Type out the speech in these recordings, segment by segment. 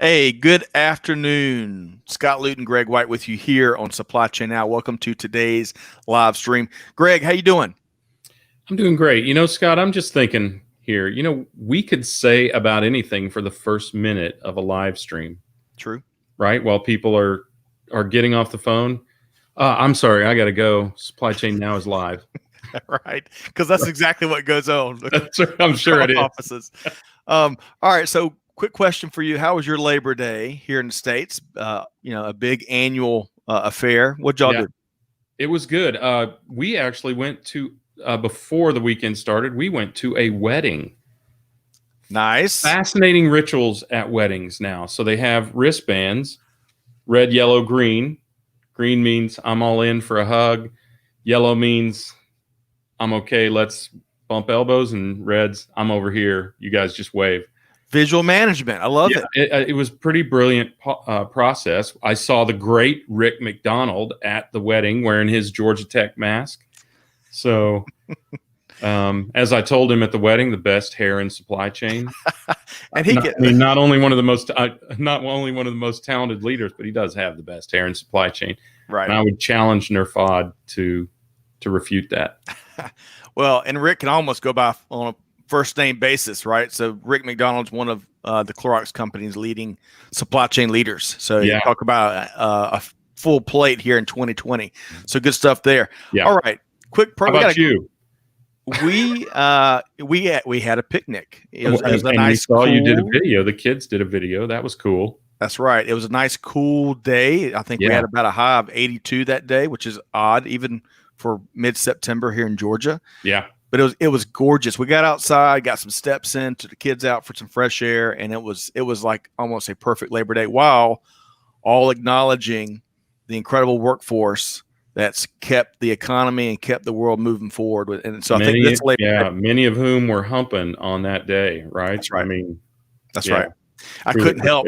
Hey, good afternoon. Scott Luton, Greg White with you here on Supply Chain Now. Welcome to today's live stream. Greg, how you doing? I'm doing great. Scott, I'm just thinking here, we could say about anything for the first minute of a live stream. True. Right? While people are getting off the phone. I'm sorry, I got to go. Supply Chain Now is live. Right. Because that's exactly what goes on. I'm sure it is. Offices. All right. So quick question for you. How was your Labor Day here in the States? A big annual affair. What'd y'all do? It was good. We actually went to, before the weekend started, we went to a wedding. Nice. Fascinating rituals at weddings now. So they have wristbands, red, yellow, green. Green means I'm all in for a hug. Yellow means I'm okay. Let's bump elbows. And red's I'm over here. You guys just wave. Visual management. I love it. It was pretty brilliant process. I saw the great Rick McDonald at the wedding wearing his Georgia Tech mask. So, as I told him at the wedding, the best hair in supply chain. And not only one of the most talented leaders, but he does have the best hair in supply chain. Right. And I would challenge Nerfod to refute that. Well, and Rick can almost go by on a first name basis, right? So Rick McDonald's one of the Clorox company's leading supply chain leaders. So you talk about a full plate here in 2020. So good stuff there. Yeah. All right. Quick. How about you? We had a picnic. It was a nice. We saw you did a video. The kids did a video. That was cool. That's right. It was a nice, cool day. I think we had about a high of 82 that day, which is odd, even for mid-September here in Georgia. Yeah. But it was gorgeous. We got outside, got some steps in, took the kids out for some fresh air, and it was like almost a perfect Labor Day, while all acknowledging the incredible workforce that's kept the economy and kept the world moving forward. And so I think this Labor Day, many of whom were humping on that day, right? That's right. I mean, that's right. I couldn't help,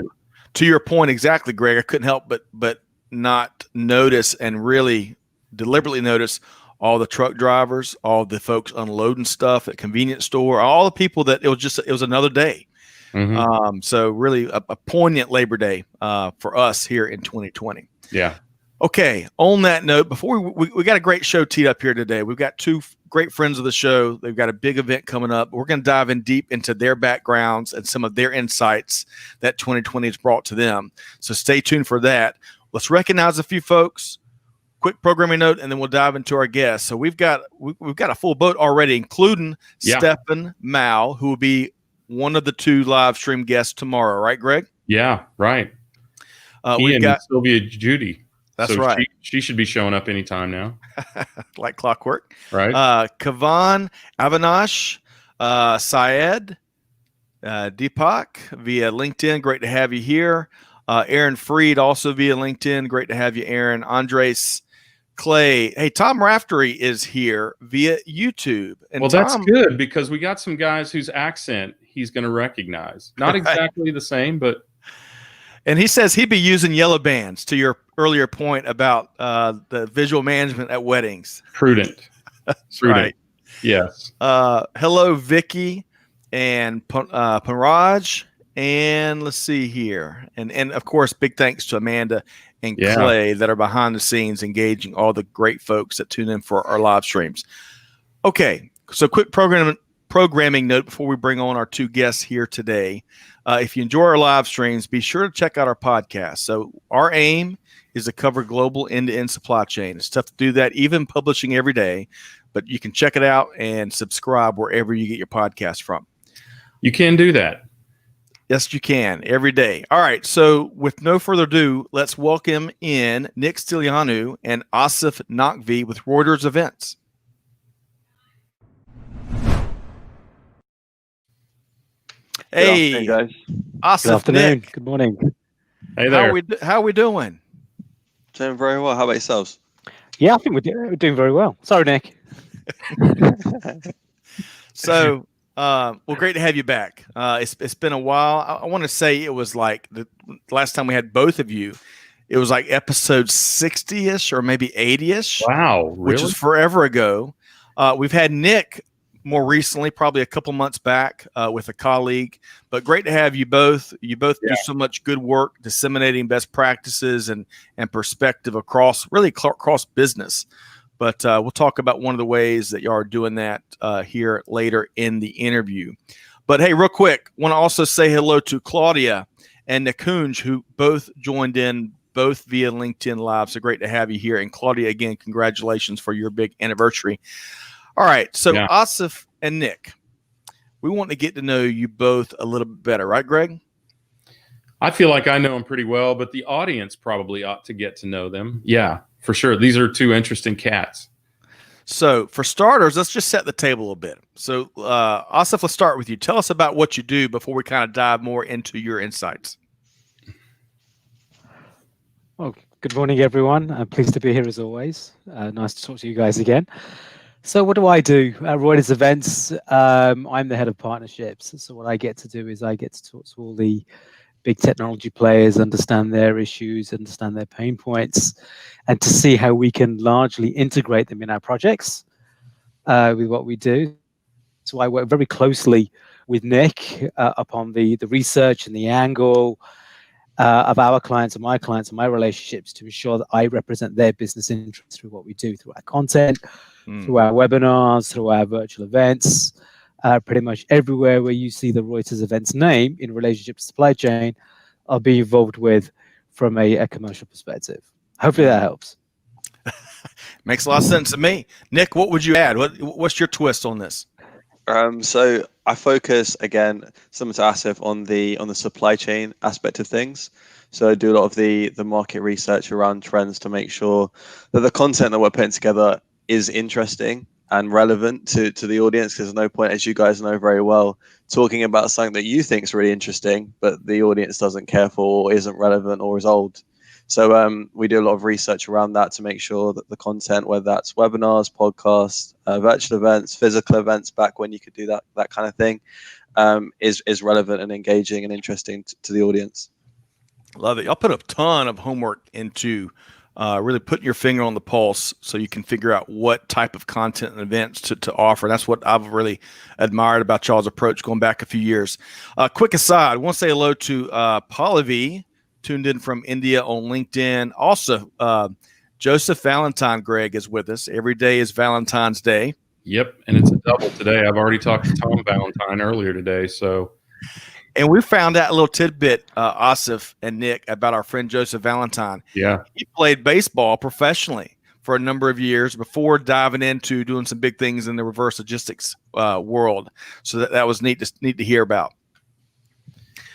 to your point exactly, Greg, I couldn't help but not notice and really deliberately notice all the truck drivers, all the folks unloading stuff at convenience store, all the people that it was another day. Mm-hmm. So really a poignant Labor Day for us here in 2020. Yeah. Okay. On that note, before we got a great show teed up here today. We've got two great friends of the show. They've got a big event coming up. We're going to dive in deep into their backgrounds and some of their insights that 2020 has brought to them. So stay tuned for that. Let's recognize a few folks. Quick programming note, and then we'll dive into our guests. So we've got a full boat already, including Stefan Mao, who will be one of the two live stream guests tomorrow. Right, Greg? Yeah, right. We've got Sylvia Judy. That's right. She should be showing up anytime now. Like clockwork. Right. Kavan Avinash, Syed, Deepak via LinkedIn. Great to have you here. Aaron Freed also via LinkedIn. Great to have you, Aaron. Andres Clay. Hey, Tom Raftery is here via YouTube. And well, that's good because we got some guys whose accent he's going to recognize. Not exactly the same, but. And he says he'd be using yellow bands, to your earlier point about the visual management at weddings. Prudent. Right. Yes. Hello, Vicky and Panraj. And let's see here. And of course, big thanks to Amanda and Clay that are behind the scenes engaging all the great folks that tune in for our live streams. Okay, so quick programming note before we bring on our two guests here today. If you enjoy our live streams, be sure to check out our podcast. So our aim is to cover global end-to-end supply chain. It's tough to do that, even publishing every day, but you can check it out and subscribe wherever you get your podcast from. You can do that. Yes, you can, every day. All right, so with no further ado, let's welcome in Nick Stylianou and Asif Naqvi with Reuters Events. Hey, guys. Asif, good afternoon. Nick. Good morning. Hey there. How are we doing? Doing very well. How about yourselves? Yeah, I think we're doing very well. Sorry, Nick. So, well, great to have you back. It's been a while. I want to say it was like the last time we had both of you. It was like episode 60-ish or maybe 80-ish. Wow, really? Which is forever ago. We've had Nick more recently, probably a couple months back, with a colleague. But great to have you both. You both do so much good work disseminating best practices and perspective across business. But we'll talk about one of the ways that you are doing that here later in the interview. But hey, real quick, want to also say hello to Claudia and Nikunj, who both joined in, both via LinkedIn Live. So great to have you here. And Claudia, again, congratulations for your big anniversary. All right. So Asif and Nick, we want to get to know you both a little bit better. Right, Greg? I feel like I know them pretty well, but the audience probably ought to get to know them. Yeah, for sure. These are two interesting cats. So for starters, let's just set the table a bit. So Asif, let's start with you. Tell us about what you do before we kind of dive more into your insights. Well, good morning, everyone. I'm pleased to be here as always. Nice to talk to you guys again. So what do I do at Reuters Events? I'm the head of partnerships. So what I get to do is I get to talk to all the big technology players, understand their issues, understand their pain points, and to see how we can largely integrate them in our projects with what we do. So I work very closely with Nick upon the research and the angle of our clients and my relationships to ensure that I represent their business interests through what we do, through our content, through our webinars, through our virtual events. Pretty much everywhere where you see the Reuters Events name in relationship to supply chain, I'll be involved with from a commercial perspective. Hopefully that helps. Makes a lot of sense to me. Nick, what would you add? What's your twist on this? So I focus, again, similar to Asif, on the supply chain aspect of things. So I do a lot of the market research around trends to make sure that the content that we're putting together is interesting and relevant to the audience, because there's no point, as you guys know very well, talking about something that you think is really interesting, but the audience doesn't care for or isn't relevant or is old. So we do a lot of research around that to make sure that the content, whether that's webinars, podcasts, virtual events, physical events, back when you could do that kind of thing, is relevant and engaging and interesting to the audience. Love it. I'll put a ton of homework into really putting your finger on the pulse so you can figure out what type of content and events to offer. That's what I've really admired about y'all's approach going back a few years. Quick aside, I want to say hello to Pallavi, tuned in from India on LinkedIn. Also, Joseph Valentine, Greg, is with us. Every day is Valentine's Day. Yep, and it's a double today. I've already talked to Tom Valentine earlier today, so... And we found out a little tidbit, Asif and Nick, about our friend Joseph Valentine. Yeah. He played baseball professionally for a number of years before diving into doing some big things in the reverse logistics world. So that was neat to hear about.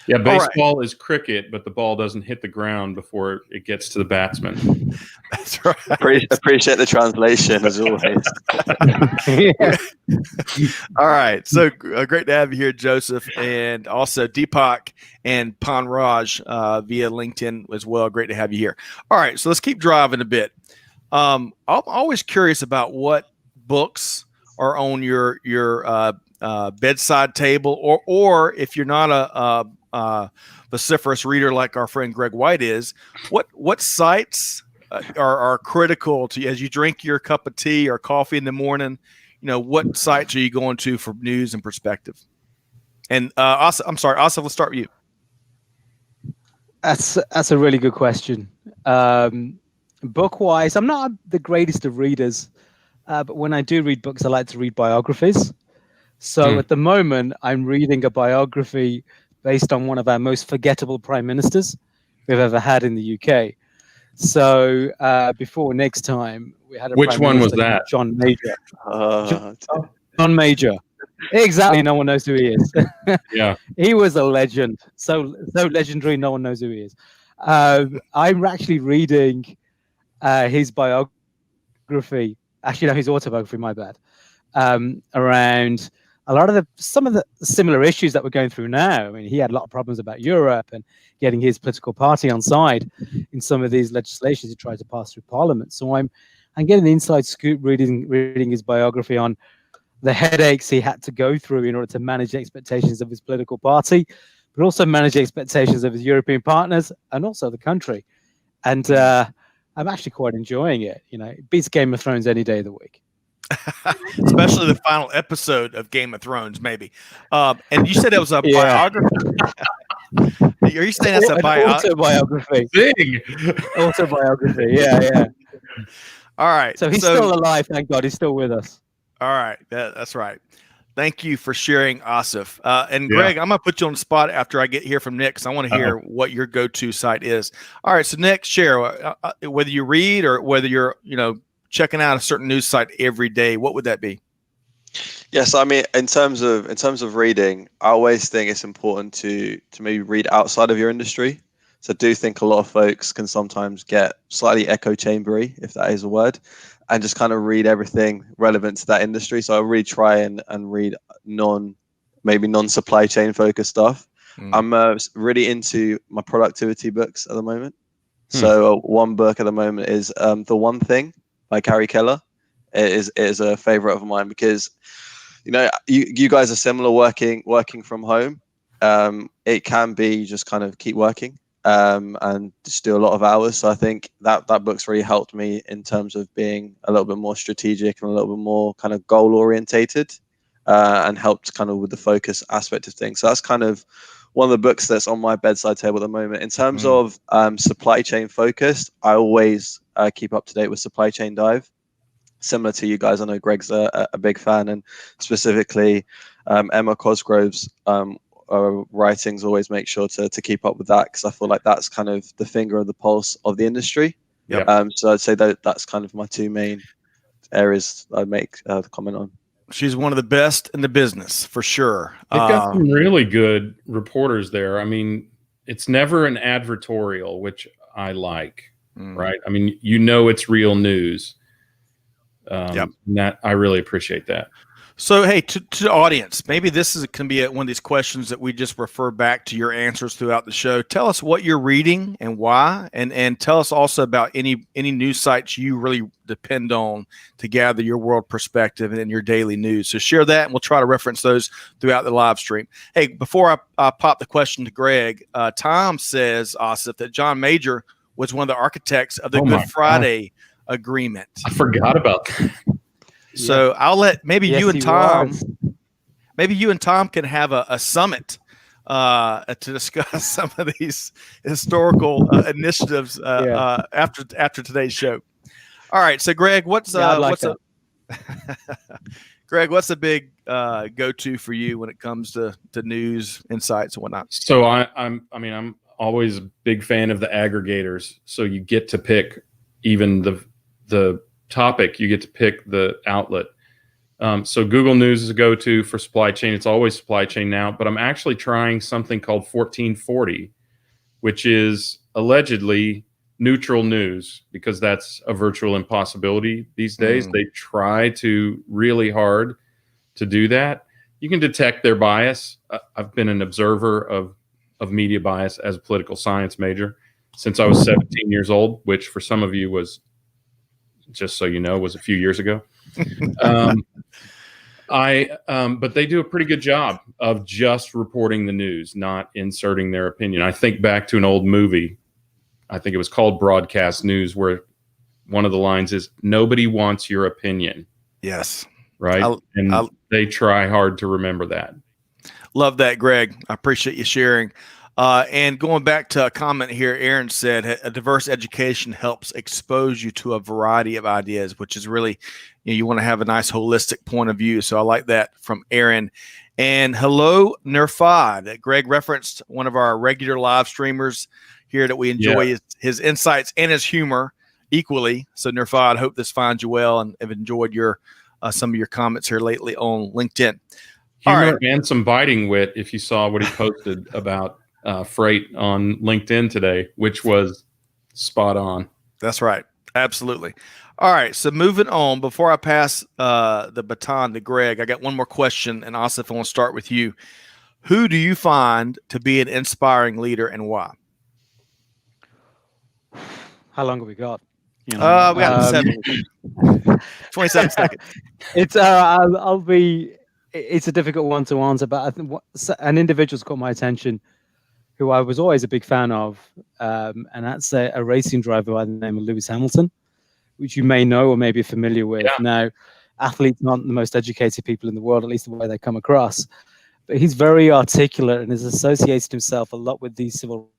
Yeah, baseball is cricket, but the ball doesn't hit the ground before it gets to the batsman. That's right. Appreciate the translation, as always. All right. So great to have you here, Joseph, and also Deepak and Panraj via LinkedIn as well. Great to have you here. All right. So let's keep driving a bit. I'm always curious about what books are on your bedside table, or if you're not a vociferous reader like our friend Greg White is, what sites are critical to you as you drink your cup of tea or coffee in the morning? You know, what sites are you going to for news and perspective? And Asif, I'm sorry, Asif, let's start with you. That's a really good question. Book-wise, I'm not the greatest of readers, but when I do read books, I like to read biographies. So at the moment, I'm reading a biography based on one of our most forgettable prime ministers we've ever had in the UK. So before next time, we had a Which prime one was minister that? John Major. John Major. Exactly. No one knows who he is. Yeah. He was a legend. So legendary, no one knows who he is. I'm actually reading his biography. Actually, no, his autobiography, my bad. Around a lot of some of the similar issues that we're going through now. I mean, he had a lot of problems about Europe and getting his political party on side in some of these legislations he tried to pass through Parliament. So I'm getting the inside scoop reading his biography on the headaches he had to go through in order to manage the expectations of his political party, but also manage the expectations of his European partners and also the country. And I'm actually quite enjoying it. You know, it beats Game of Thrones any day of the week. especially the final episode of Game of Thrones, maybe. And you said it was a biography. Are you saying that's a autobiography? Autobiography. Yeah. All right. So he's still alive, thank God. He's still with us. All right. That's right. Thank you for sharing, Asif. And Greg, I'm going to put you on the spot after I get here from Nick, because I want to hear what your go-to site is. All right. So Nick, share whether you read or whether you're, checking out a certain news site every day. What would that be? Yes, I mean, in terms of reading, I always think it's important to maybe read outside of your industry. So I do think a lot of folks can sometimes get slightly echo chambery, if that is a word, and just kind of read everything relevant to that industry. So I really try and read non-supply chain focused stuff. I'm really into my productivity books at the moment. So one book at the moment is The One Thing by Keller. It is a favorite of mine because, you guys are similar working from home. It can be just kind of keep working and just do a lot of hours. So I think that book's really helped me in terms of being a little bit more strategic and a little bit more kind of goal orientated and helped kind of with the focus aspect of things. So that's kind of one of the books that's on my bedside table at the moment. In terms of supply chain focused, I always keep up to date with Supply Chain Dive. Similar to you guys, I know Greg's a big fan, and specifically Emma Cosgrove's writings always make sure to keep up with that, because I feel like that's kind of the finger of the pulse of the industry. So I'd say that's kind of my two main areas I make the comment on. She's one of the best in the business, for sure. They've got some really good reporters there. I mean, it's never an advertorial, which I like, right? I mean, it's real news. That I really appreciate that. So, hey, to the audience, maybe this can be one of these questions that we just refer back to your answers throughout the show. Tell us what you're reading and why, and tell us also about any news sites you really depend on to gather your world perspective and your daily news. So share that, and we'll try to reference those throughout the live stream. Hey, before I pop the question to Greg, Tom says, Asif, that John Major was one of the architects of the Good Friday Agreement. I forgot about that. So I'll let you and Tom can have a summit to discuss some of these historical initiatives after today's show. All right, so Greg, what's Greg, what's a big go-to for you when it comes to news, insights, and whatnot? So I'm always a big fan of the aggregators. So you get to pick even the topic, you get to pick the outlet. So Google News is a go-to for supply chain. It's always supply chain now, but I'm actually trying something called 1440, which is allegedly neutral news, because that's a virtual impossibility these days. They try to really hard to do that. You can detect their bias. I've been an observer of media bias as a political science major since I was 17 years old, which for some of you was, just so you know, was a few years ago. But they do a pretty good job of just reporting the news, not inserting their opinion. I think back to an old movie, I think it was called Broadcast News, where one of the lines is, "Nobody wants your opinion." Yes. Right. They try hard to remember that. Love that, Greg. I appreciate you sharing. And going back to a comment here, Aaron said, a diverse education helps expose you to a variety of ideas, which is really, you want to have a nice holistic point of view. So I like that from Aaron. And hello, Nerfad. Greg referenced one of our regular live streamers here that we enjoy his insights and his humor equally. So Nerfad, hope this finds you well, and have enjoyed your some of your comments here lately on LinkedIn. Humor and some biting wit, if you saw what he posted about freight on LinkedIn today, which was spot on. That's right. Absolutely. All right. So moving on, before I pass the baton to Greg, I got one more question. And Asif, I want to start with you. Who do you find to be an inspiring leader, and why? How long have we got? We got 27 seconds. It's it's a difficult one to answer, but I think an individual's caught my attention who I was always a big fan of, and that's a racing driver by the name of Lewis Hamilton, which you may know or may be familiar with. Yeah. Now, athletes aren't the most educated people in the world, at least the way they come across. But he's very articulate and has associated himself a lot with these civil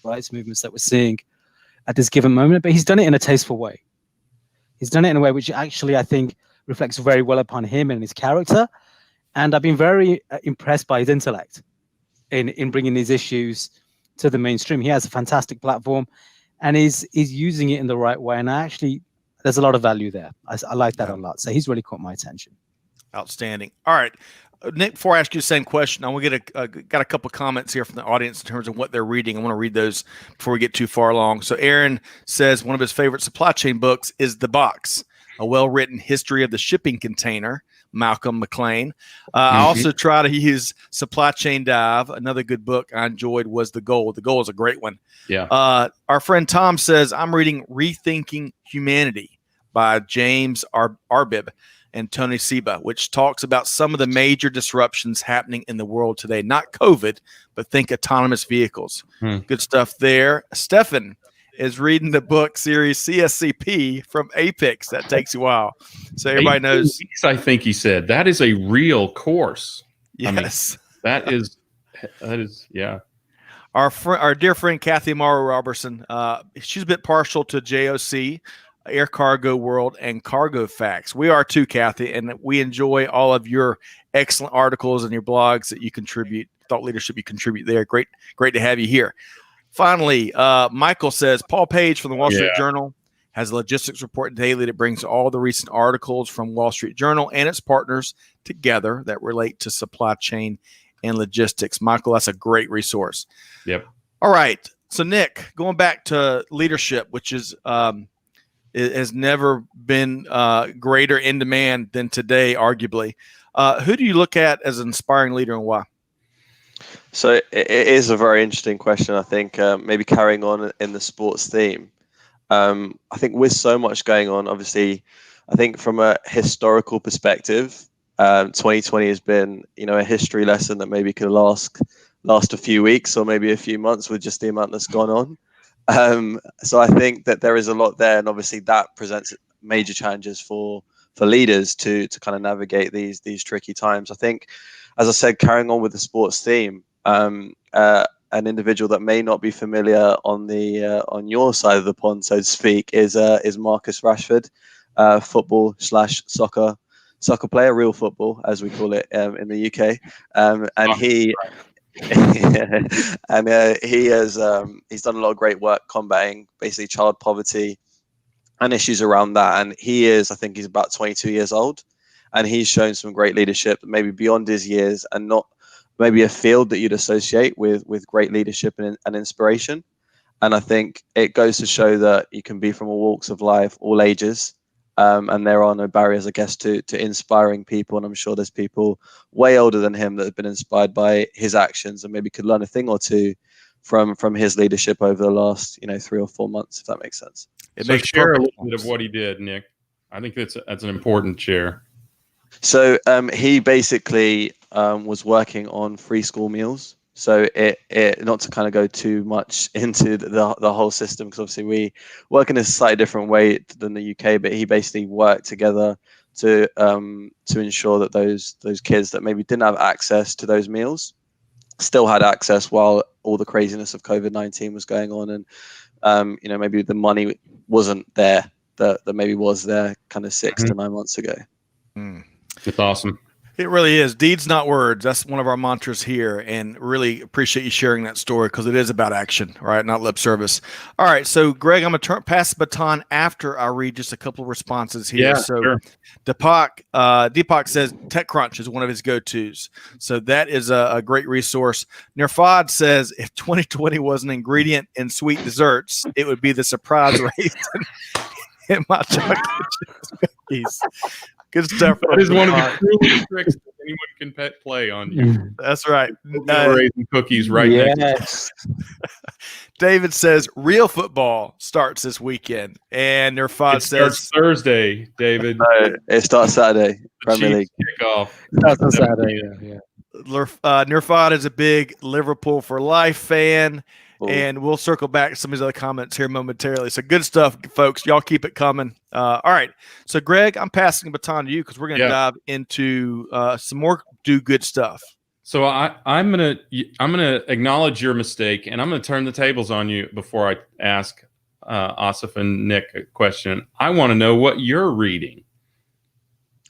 rights movements that we're seeing at this given moment. But he's done it in a tasteful way. He's done it in a way which actually, I think, reflects very well upon him and his character. And I've been very impressed by his intellect in bringing these issues to the mainstream. He has a fantastic platform and is using it in the right way. And actually, there's a lot of value there. I like that a lot. So he's really caught my attention. Outstanding. All right. Nick, before I ask you the same question, I want to get got a couple comments here from the audience in terms of what they're reading. I want to read those before we get too far along. So Aaron says one of his favorite supply chain books is The Box, a well-written history of the shipping container, Malcolm McLean. I also try to use Supply Chain Dive. Another good book I enjoyed was The Goal. The Goal is a great one. Yeah. Our friend Tom says, I'm reading Rethinking Humanity by James Arbib and Tony Seba, which talks about some of the major disruptions happening in the world today. Not COVID, but think autonomous vehicles. Good stuff there. Stefan is reading the book series CSCP from Apex. That takes a while. So everybody knows. I think he said that is a real course. Yes. I mean, that is, yeah. Our dear friend Kathy Morrow Robertson, she's a bit partial to JOC, Air Cargo World, and Cargo Facts. We are too, Kathy, and we enjoy all of your excellent articles and your blogs that you contribute, thought leadership you contribute there. Great to have you here. Finally, Michael says, Paul Page from the Wall Street Journal has a logistics report daily that brings all the recent articles from Wall Street Journal and its partners together that relate to supply chain and logistics. Michael, that's a great resource. Yep. All right. So, Nick, going back to leadership, which is has never been greater in demand than today, arguably. Who do you look at as an inspiring leader and why? So it is a very interesting question. I think maybe carrying on in the sports theme. I think with so much going on, obviously, I think from a historical perspective, 2020 has been, a history lesson that maybe could last a few weeks or maybe a few months with just the amount that's gone on. So I think that there is a lot there, and obviously that presents major challenges for leaders to kind of navigate these tricky times. I think, as I said, carrying on with the sports theme, an individual that may not be familiar on your side of the pond, so to speak, is Marcus Rashford, football/soccer player, real football as we call it in the UK, and he. And he has he's done a lot of great work combating basically child poverty and issues around that. And I think he's about 22 years old, and he's shown some great leadership, maybe beyond his years, and not maybe a field that you'd associate with great leadership and inspiration. And I think it goes to show that you can be from all walks of life, all ages. And there are no barriers, I guess, to inspiring people. And I'm sure there's people way older than him that have been inspired by his actions and maybe could learn a thing or two from his leadership over the last 3 or 4 months, if that makes sense. Share a little bit of what he did, Nick. I think that's an important share. So he basically was working on free school meals. So it not to kind of go too much into the whole system, because obviously we work in a slightly different way than the UK, but he basically worked together to ensure that those kids that maybe didn't have access to those meals still had access while all the craziness of COVID-19 was going on, and maybe the money wasn't there that maybe was there kind of 6 to 9 months ago. It's awesome. It really is. Deeds, not words. That's one of our mantras here, and really appreciate you sharing that story because it is about action, right? Not lip service. All right. So, Greg, I'm going to pass the baton after I read just a couple of responses here. Yeah, so, sure. Deepak says TechCrunch is one of his go-tos. So that is a great resource. Nirfad says if 2020 was an ingredient in sweet desserts, it would be the surprise raisin in my chocolate chip cookies. Good stuff. That is one of the cruelest tricks that anyone can play on you. That's right. Raisin cookies right next. David says real football starts this weekend, and Nirfad starts Thursday. David, it starts Saturday. Premier League kickoff. It starts on Saturday. Yeah. Nirfad is a big Liverpool for life fan. And we'll circle back to some of these other comments here momentarily. So good stuff, folks. Y'all keep it coming. All right. So, Greg, I'm passing the baton to you because we're going to dive into some more do good stuff. So I'm gonna acknowledge your mistake, and I'm gonna turn the tables on you before I ask Asif and Nick a question. I want to know what you're reading.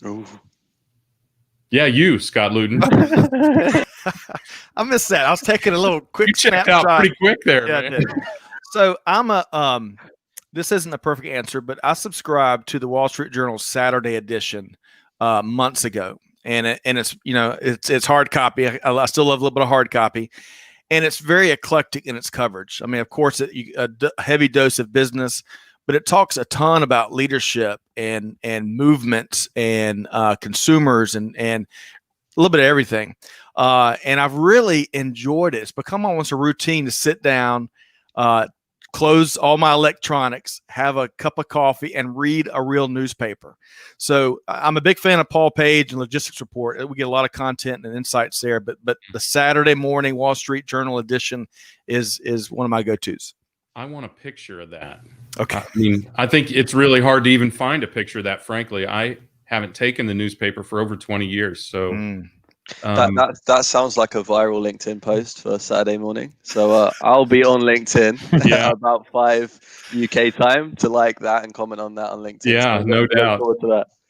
Ooh. Yeah, you, Scott Luton. I missed that. I was taking a little quick You checked snapshot. out pretty quick there, Yeah, man. I did. So I'm a this isn't a perfect answer, but I subscribed to the Wall Street Journal Saturday edition months ago, and it's it's hard copy. I still love a little bit of hard copy, and it's very eclectic in its coverage. I mean, of course, a heavy dose of business, but it talks a ton about leadership and movements and consumers and a little bit of everything. And I've really enjoyed it. It's become almost a routine to sit down, close all my electronics, have a cup of coffee, and read a real newspaper. So I'm a big fan of Paul Page and Logistics Report. We get a lot of content and insights there. But the Saturday morning Wall Street Journal edition is one of my go-tos. I want a picture of that. Okay. I mean, I think it's really hard to even find a picture of that, frankly. I haven't taken the newspaper for over 20 years. So that sounds like a viral LinkedIn post for Saturday morning. So I'll be on LinkedIn at about 5 UK time to like that and comment on that on LinkedIn. Yeah, so no doubt.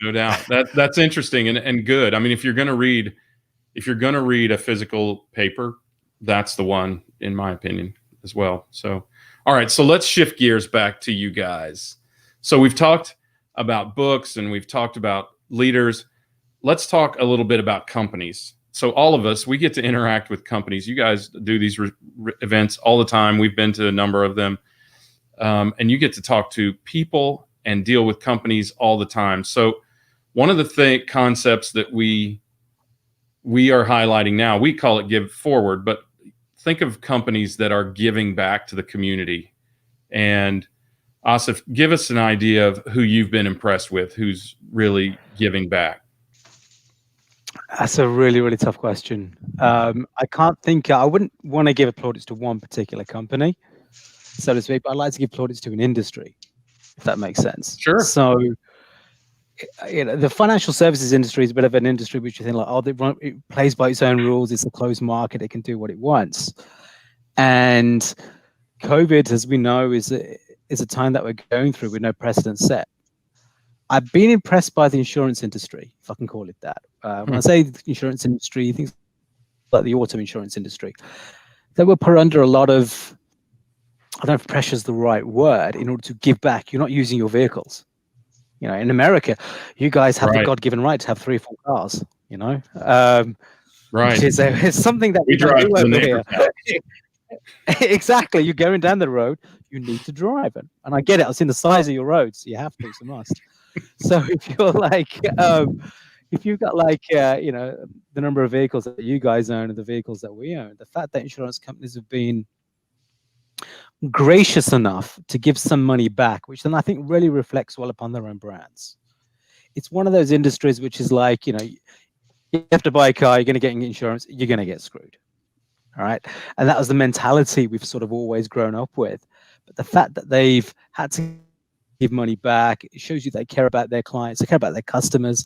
No doubt. That's interesting and good. I mean, if you're going to read a physical paper, that's the one, in my opinion, as well. So, all right. So let's shift gears back to you guys. So we've talked about books and we've talked about leaders. Let's talk a little bit about companies. So all of us, we get to interact with companies. You guys do these events all the time. We've been to a number of them. And you get to talk to people and deal with companies all the time. So one of the concepts that we are highlighting now, we call it give forward, but think of companies that are giving back to the community. And Asif, give us an idea of who you've been impressed with, who's really giving back. That's a really, really tough question. I wouldn't want to give plaudits to one particular company, so to speak, but I'd like to give plaudits to an industry, if that makes sense. Sure. So, the financial services industry is a bit of an industry which you think like, it plays by its own rules. It's a closed market. It can do what it wants. And COVID, as we know, is a time that we're going through with no precedent set. I've been impressed by the insurance industry, if I can call it that. When I say the insurance industry, things like the auto insurance industry, they were put under a lot of, I don't know if pressure is the right word, in order to give back. You're not using your vehicles. In America, you guys have the God-given right to have 3 or 4 cars. Right. It's something that we drive to over the here. Exactly. You're going down the road. You need to drive it, and I get it. I've seen the size of your roads. So you have to. It's a must. So if you're like, if you've got like, the number of vehicles that you guys own and the vehicles that we own, the fact that insurance companies have been gracious enough to give some money back, which then I think really reflects well upon their own brands. It's one of those industries which is like, you have to buy a car, you're going to get insurance, you're going to get screwed. All right. And that was the mentality we've sort of always grown up with. But the fact that they've had to give money back, it shows you they care about their clients, they care about their customers.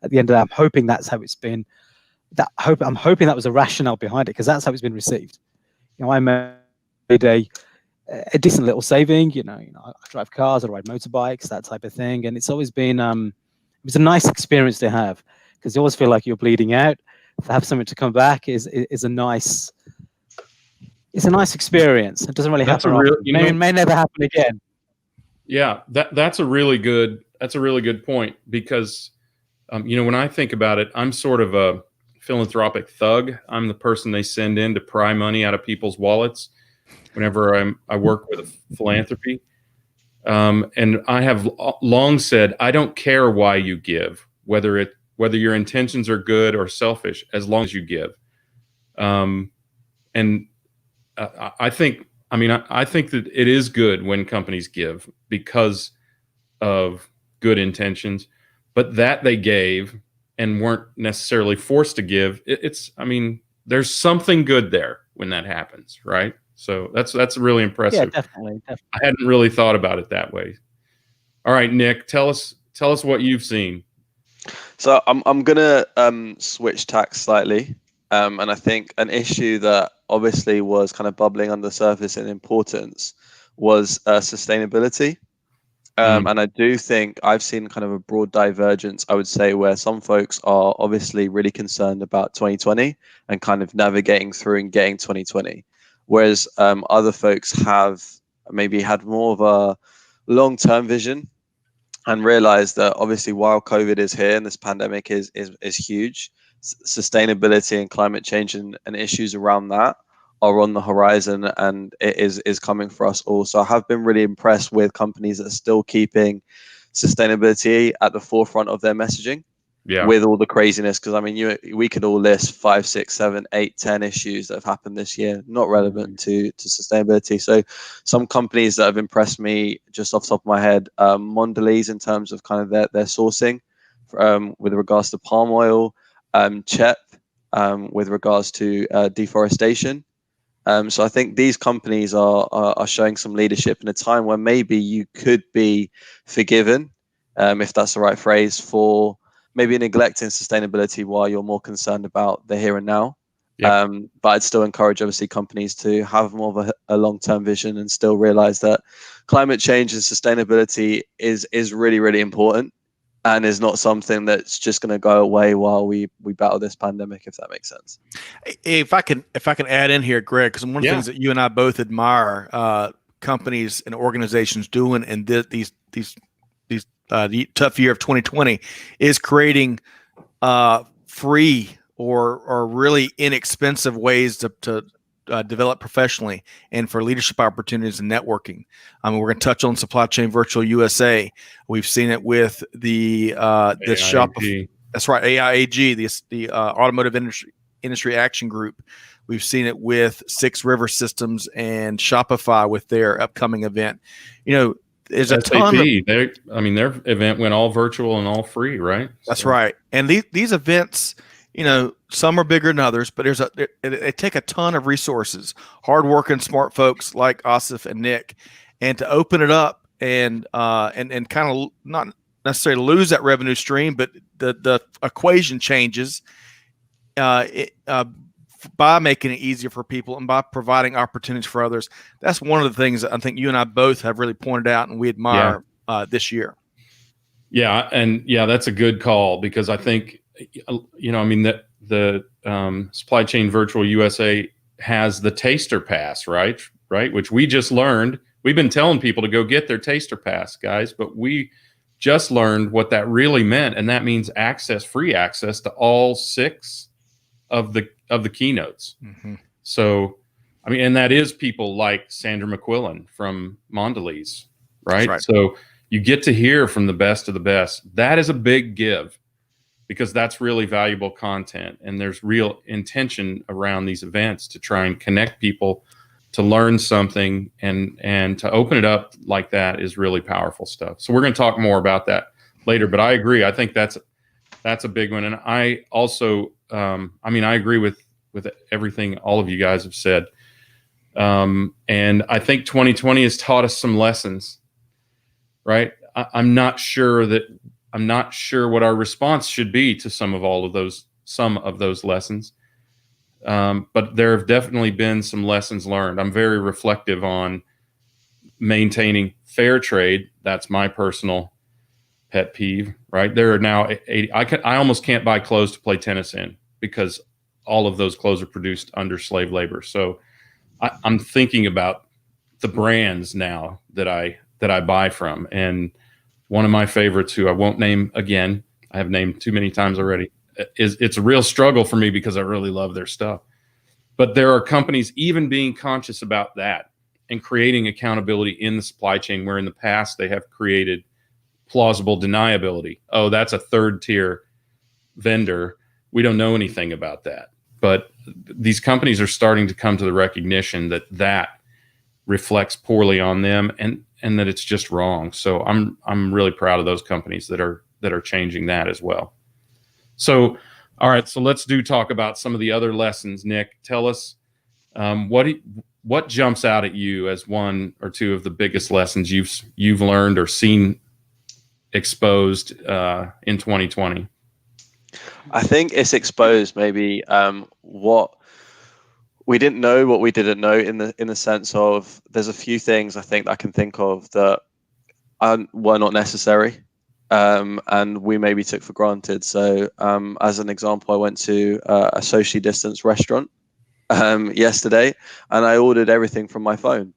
At the end of that, I'm hoping that's how it's been. I'm hoping that was a rationale behind it, because that's how it's been received. I made a decent little saving. I drive cars, I ride motorbikes, that type of thing, and it's always been it was a nice experience to have, because you always feel like you're bleeding out. To have something to come back is a nice. It's a nice experience. It doesn't really happen. May never happen again. Yeah, that's a really good point, because when I think about it, I'm sort of a philanthropic thug. I'm the person they send in to pry money out of people's wallets whenever I work with philanthropy. And I have long said, I don't care why you give, whether your intentions are good or selfish, as long as you give. I think that it is good when companies give because of good intentions, but that they gave and weren't necessarily forced to give. There's something good there when that happens, right? So that's really impressive. Yeah, definitely. I hadn't really thought about it that way. All right, Nick, tell us what you've seen. So I'm gonna switch tack slightly, and I think an issue that obviously was kind of bubbling under the surface in importance was sustainability. And I do think I've seen kind of a broad divergence, I would say, where some folks are obviously really concerned about 2020 and kind of navigating through and getting 2020, whereas other folks have maybe had more of a long-term vision and realized that obviously while COVID is here and this pandemic is huge, sustainability and climate change and issues around that are on the horizon, and it is coming for us all. So I have been really impressed with companies that are still keeping sustainability at the forefront of their messaging. Yeah. With all the craziness, because I mean, we could all list 5, 6, 7, 8, 10 issues that have happened this year, not relevant to sustainability. So some companies that have impressed me just off the top of my head, Mondelez in terms of kind of their sourcing with regards to palm oil, CHEP with regards to deforestation. So I think these companies are showing some leadership in a time where maybe you could be forgiven, if that's the right phrase, for maybe neglecting sustainability while you're more concerned about the here and now. Yep. But I'd still encourage, obviously, companies to have more of a long-term vision and still realize that climate change and sustainability is really, really important, and is not something that's just going to go away while we battle this pandemic, if that makes sense. If I can add in here, Greg, because one of the things that you and I both admire companies and organizations doing in these the tough year of 2020 is creating free or really inexpensive ways to develop professionally and for leadership opportunities and networking. We're going to touch on Supply Chain Virtual USA. We've seen it with the shop. That's right, AIAG, the Automotive Industry Action Group. We've seen it with Six River Systems and Shopify with their upcoming event. There's a ton of, their event went all virtual and all free, right? That's right. And these events, some are bigger than others, but they take a ton of resources, hardworking, smart folks like Asif and Nick, and to open it up and kind of not necessarily lose that revenue stream, but the equation changes by making it easier for people and by providing opportunities for others. That's one of the things that I think you and I both have really pointed out and we admire this year. Yeah. And that's a good call, because I think, the Supply Chain Virtual USA has the Taster Pass, right? Which we just learned. We've been telling people to go get their Taster Pass, guys, but we just learned what that really meant. And that means free access to all 6 of the keynotes. Mm-hmm. So, and that is people like Sandra McQuillan from Mondelez, right? Right? So you get to hear from the best of the best. That is a big give, because that's really valuable content. And there's real intention around these events to try and connect people to learn something, and to open it up like that is really powerful stuff. So we're going to talk more about that later, but I agree. I think that's a big one. And I also, I agree with everything all of you guys have said. And I think 2020 has taught us some lessons, right? I'm not sure what our response should be to some of those lessons. But there have definitely been some lessons learned. I'm very reflective on maintaining fair trade. That's my personal pet peeve, right? There are now I almost can't buy clothes to play tennis in, because all of those clothes are produced under slave labor. So I'm thinking about the brands now that I buy from. And one of my favorites, who I won't name again, I have named too many times already, it's a real struggle for me because I really love their stuff. But there are companies even being conscious about that and creating accountability in the supply chain, where in the past they have created plausible deniability. Oh, that's a third tier vendor. We don't know anything about that. But these companies are starting to come to the recognition that reflects poorly on them, and that it's just wrong. So I'm really proud of those companies that are changing that as well. So, all right, so let's talk about some of the other lessons. Nick, tell us what jumps out at you as one or two of the biggest lessons you've learned or seen exposed in 2020? I think it's exposed maybe what we didn't know, what we didn't know, in the sense of there's a few things I think that I can think of that were not necessary, and we maybe took for granted. So as an example, I went to a socially distanced restaurant yesterday, and I ordered everything from my phone.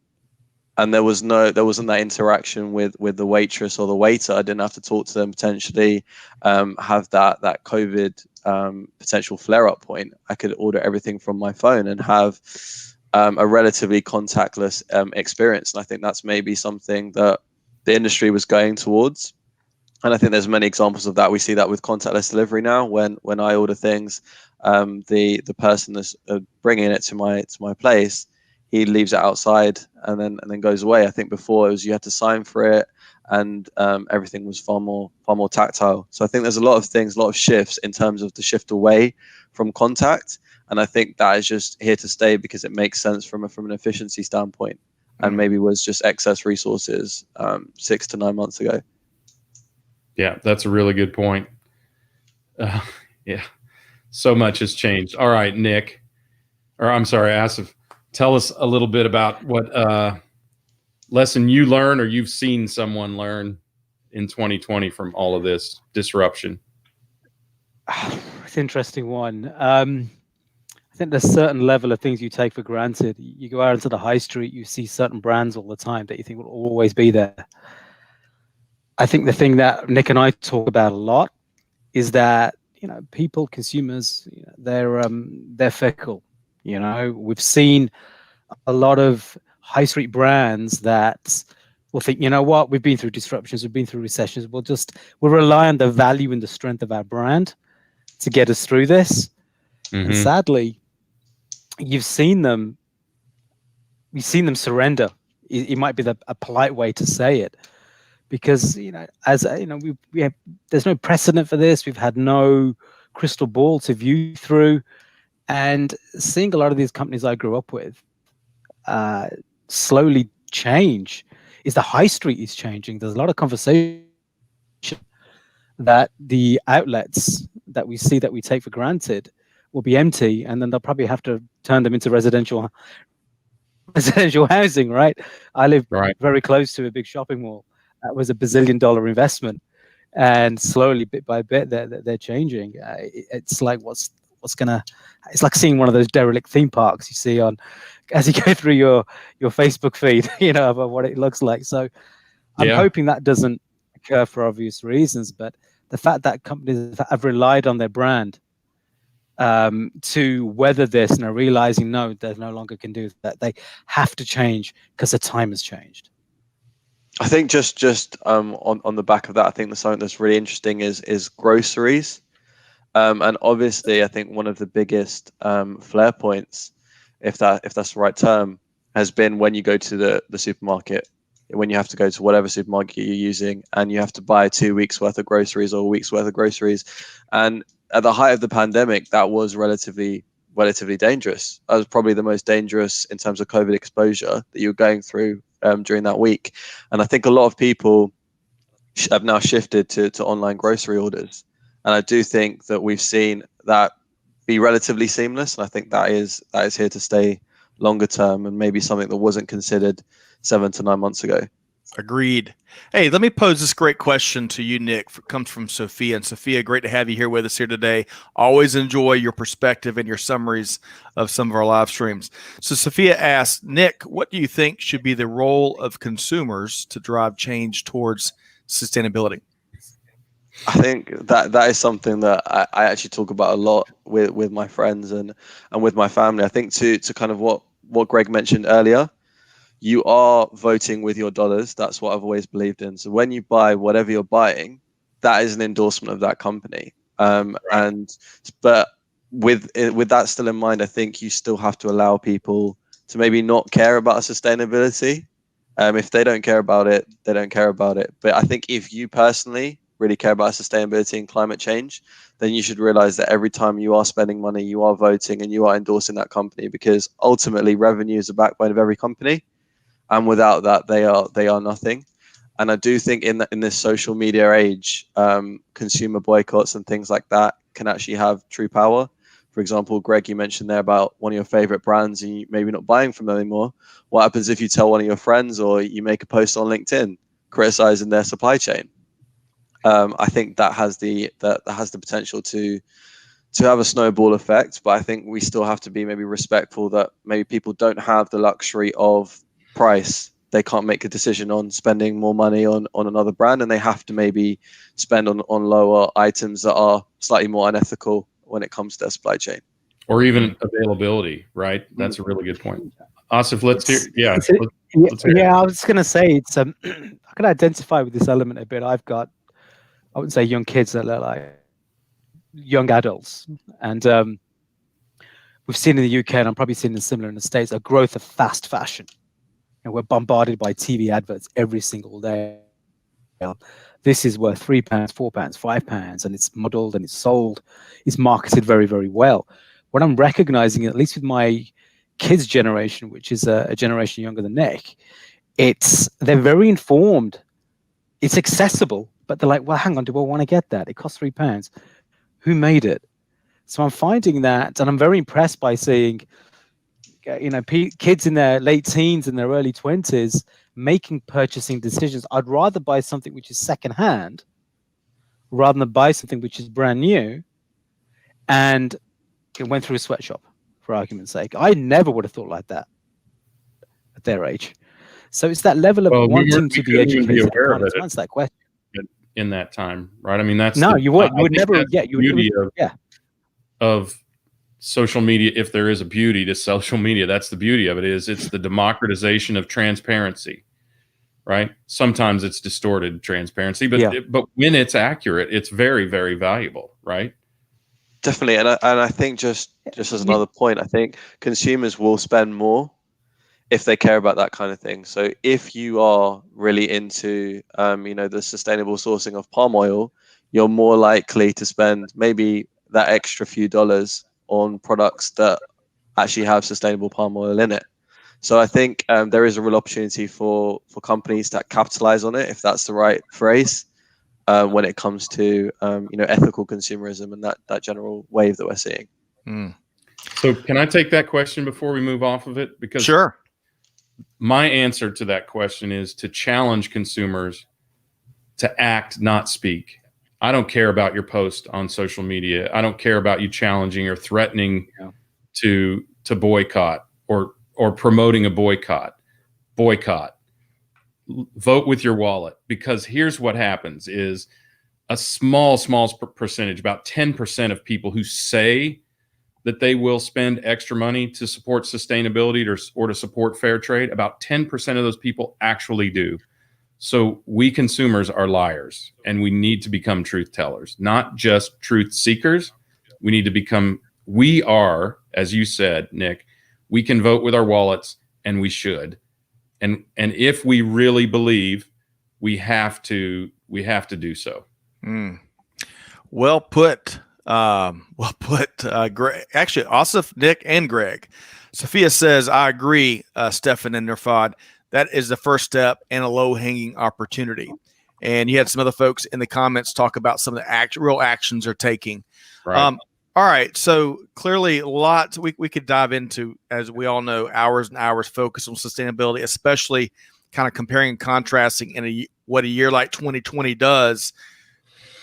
And there wasn't that interaction with the waitress or the waiter. I didn't have to talk to them, potentially have that COVID potential flare-up point. I could order everything from my phone and have a relatively contactless experience. And I think that's maybe something that the industry was going towards. And I think there's many examples of that. We see that with contactless delivery now. When I order things, the person that's bringing it to my place, he leaves it outside and then goes away. I think before it was you had to sign for it, and everything was far more tactile. So I think there's a lot of shifts in terms of the shift away from contact, and I think that is just here to stay because it makes sense from an efficiency standpoint, and maybe was just excess resources 6 to 9 months ago. Yeah, that's a really good point. Yeah, so much has changed. All right, Nick, or I'm sorry, Asif. Tell us a little bit about what lesson you learned or you've seen someone learn in 2020 from all of this disruption. It's an interesting one. I think there's a certain level of things you take for granted. You go out into the high street, you see certain brands all the time that you think will always be there. I think the thing that Nick and I talk about a lot is that, people, consumers, they're fickle. We've seen a lot of high street brands that will think, what, we've been through disruptions, we've been through recessions. We'll rely on the value and the strength of our brand to get us through this. Mm-hmm. And sadly, you've seen them surrender. It might be a polite way to say it, because we have, there's no precedent for this. We've had no crystal ball to view through. And seeing a lot of these companies I grew up with slowly change, is the high street is changing. There's a lot of conversation that the outlets that we see that we take for granted will be empty, and then they'll probably have to turn them into residential housing, right? I live very close to a big shopping mall. That was $1 bazillion investment, and slowly, bit by bit, they're changing. It's like it's like seeing one of those derelict theme parks you see as you go through your Facebook feed, of what it looks like. So I'm hoping that doesn't occur for obvious reasons, but the fact that companies have relied on their brand to weather this and are realizing, no, they no longer can do that. They have to change because the time has changed. I think just on the back of that, I think there's something that's really interesting is groceries. And obviously, I think one of the biggest flare points, if that's the right term, has been when you go to the supermarket, when you have to go to whatever supermarket you're using, and you have to buy 2 weeks worth of groceries or a week's worth of groceries. And at the height of the pandemic, that was relatively dangerous. That was probably the most dangerous in terms of COVID exposure that you were going through during that week. And I think a lot of people have now shifted to online grocery orders. And I do think that we've seen that be relatively seamless. And I think that is here to stay longer term, and maybe something that wasn't considered 7 to 9 months ago. Agreed. Hey, let me pose this great question to you, Nick. It comes from Sophia. And Sophia, great to have you here with us here today. Always enjoy your perspective and your summaries of some of our live streams. So Sophia asks, Nick, what do you think should be the role of consumers to drive change towards sustainability? I think that is something that I actually talk about a lot with my friends and with my family. I think to kind of what Greg mentioned earlier, you are voting with your dollars. That's what I've always believed in. So when you buy whatever you're buying, that is an endorsement of that company. But with that still in mind, I think you still have to allow people to maybe not care about sustainability. If they don't care about it, they don't care about it. But I think if you personally really care about sustainability and climate change, then you should realize that every time you are spending money, you are voting and you are endorsing that company, because ultimately revenue is the backbone of every company. And without that, they are nothing. And I do think in this social media age, consumer boycotts and things like that can actually have true power. For example, Greg, you mentioned there about one of your favorite brands and you maybe not buying from them anymore. What happens if you tell one of your friends, or you make a post on LinkedIn criticizing their supply chain? I think that has the potential to have a snowball effect. But I think we still have to be maybe respectful that maybe people don't have the luxury of price. They can't make a decision on spending more money on another brand, and they have to maybe spend on lower items that are slightly more unethical when it comes to their supply chain. Or even availability, right? That's a really good point. Asif, let's hear. I was going to say, it's I can identify with this element a bit. I wouldn't say young kids, that look like young adults, and we've seen in the UK, and I'm probably seeing it similar in the States, a growth of fast fashion. And we're bombarded by TV adverts every single day. This is worth £3, £4, £5, and it's modeled and it's sold. It's marketed very, very well. What I'm recognizing, at least with my kids' generation, which is a generation younger than Nick, they're very informed. It's accessible, but they're like, well, hang on, do I want to get that? It costs £3. Who made it? So I'm finding that, and I'm very impressed by seeing, kids in their late teens and their early 20s making purchasing decisions. I'd rather buy something which is secondhand rather than buy something which is brand new. And it went through a sweatshop, for argument's sake. I never would have thought like that at their age. So it's that level of wanting to be educated. Answer that question in that time, right? I mean, that's you would never get beauty of social media. If there is a beauty to social media, that's the beauty of it. It's the democratization of transparency, right? Sometimes it's distorted transparency, but when it's accurate, it's very, very valuable, right? Definitely, and I think just as another point, I think consumers will spend more if they care about that kind of thing. So if you are really into the sustainable sourcing of palm oil, you're more likely to spend maybe that extra few dollars on products that actually have sustainable palm oil in it. So I think there is a real opportunity for companies that capitalize on it, if that's the right phrase, when it comes to ethical consumerism and that general wave that we're seeing. So can I take that question before we move off of it? Because sure. My answer to that question is to challenge consumers to act, not speak. I don't care about your post on social media. I don't care about you challenging or threatening to boycott or promoting a boycott. Boycott. Vote with your wallet, because here's what happens is a small percentage, about 10% of people who say that they will spend extra money to support sustainability or to support fair trade, about 10% of those people actually do. So we consumers are liars, and we need to become truth tellers, not just truth seekers. We are, as you said, Nick, we can vote with our wallets, and we should. And if we really believe, we have to do so. Well put. Greg, actually, Asif, Nick, and Greg. Sophia says, I agree, Stefan and Nirfad. That is the first step and a low-hanging opportunity. And you had some other folks in the comments talk about some of the real actions they're taking. Right. All right. So clearly lots we could dive into, as we all know, hours and hours focus on sustainability, especially kind of comparing and contrasting in what a year like 2020 does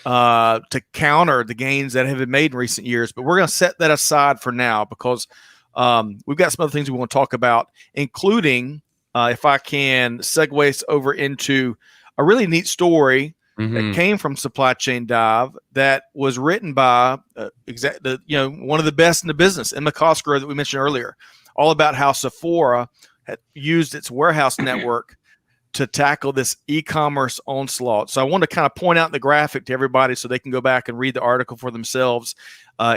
to counter the gains that have been made in recent years. But we're going to set that aside for now, because we've got some other things we want to talk about, including if I can segue us over into a really neat story that came from Supply Chain Dive that was written by one of the best in the business, Emma Cosgrove, that we mentioned earlier, all about how Sephora had used its warehouse network to tackle this e-commerce onslaught. So I want to kind of point out the graphic to everybody so they can go back and read the article for themselves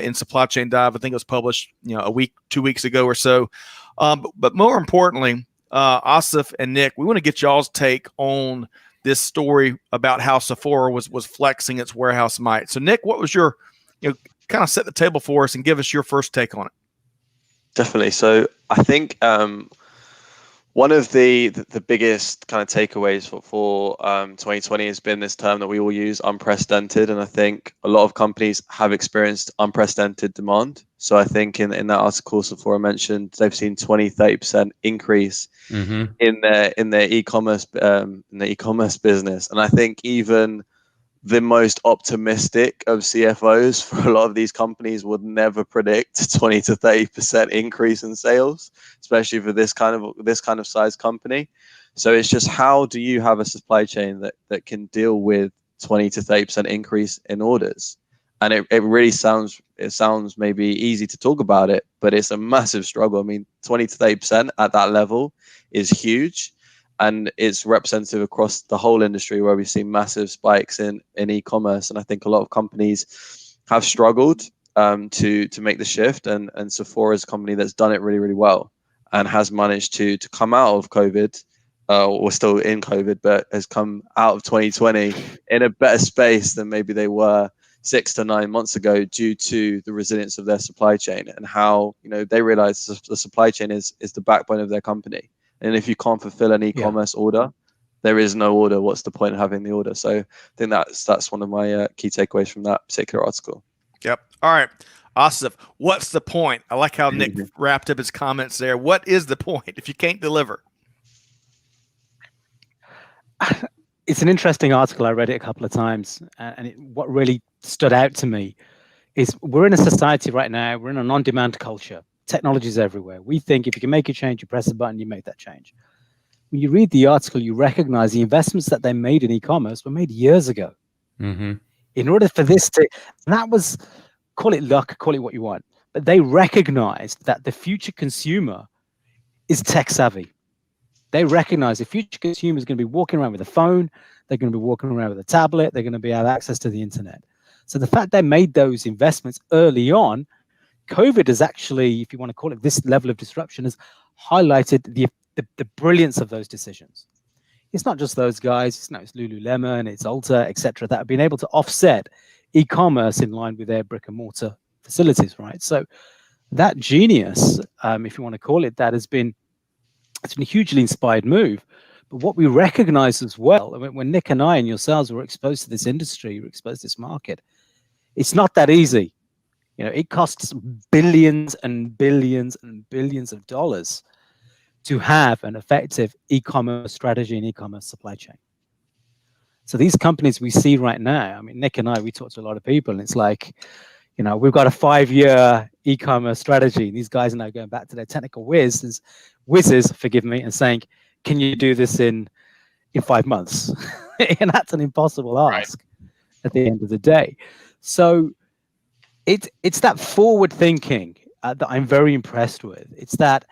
in Supply Chain Dive. I think it was published, 2 weeks ago or so. But more importantly, Asif and Nick, we want to get y'all's take on this story about how Sephora was flexing its warehouse might. So, Nick, what was your, kind of set the table for us and give us your first take on it? Definitely. So I think one of the biggest kind of takeaways for 2020 has been this term that we all use, unprecedented. And I think a lot of companies have experienced unprecedented demand. So I think in that article Sephora mentioned they've seen 20-30% increase in their e-commerce business. And I think even the most optimistic of CFOs for a lot of these companies would never predict 20 to 30% increase in sales, especially for this kind of size company. So it's just, how do you have a supply chain that can deal with 20 to 30% increase in orders? And it really sounds maybe easy to talk about it, but it's a massive struggle. I mean, 20 to 30% at that level is huge. And it's representative across the whole industry, where we've seen massive spikes in e-commerce. And I think a lot of companies have struggled to make the shift. And Sephora is a company that's done it really, really well and has managed to come out of COVID, or still in COVID, but has come out of 2020 in a better space than maybe they were 6 to 9 months ago, due to the resilience of their supply chain and how, they realize the supply chain is the backbone of their company. And if you can't fulfill an e-commerce order, there is no order. What's the point of having the order? So I think that's one of my key takeaways from that particular article. Yep. All right. Asif, what's the point? I like how Nick wrapped up his comments there. What is the point if you can't deliver? It's an interesting article. I read it a couple of times. And what really stood out to me is we're in a society right now, we're in an on-demand culture. Technology is everywhere. We think if you can make a change, you press a button, you make that change. When you read the article, you recognize the investments that they made in e-commerce were made years ago. In order for this to, and that was, call it luck, call it what you want, but they recognized that the future consumer is tech savvy. They recognize the future consumer is going to be walking around with a phone, they're going to be walking around with a tablet, they're going to have access to the internet. So the fact they made those investments early on, COVID has actually, if you want to call it this level of disruption, has highlighted the brilliance of those decisions. It's not just those guys, it's Lululemon, it's Ulta, etc., that have been able to offset e-commerce in line with their brick and mortar facilities, right? So that genius, if you want to call it that, it's been a hugely inspired move. But what we recognize as well, when Nick and I and yourselves were exposed to this industry, were exposed to this market, it's not that easy. It costs billions and billions and billions of dollars to have an effective e-commerce strategy and e-commerce supply chain. So these companies we see right now, I mean, Nick and I, we talk to a lot of people, and it's like, we've got a 5-year e-commerce strategy. These guys are now going back to their technical whizzes, forgive me, and saying, can you do this in 5 months? And that's an impossible ask at the end of the day. So it's that forward thinking that I'm very impressed with. It's that,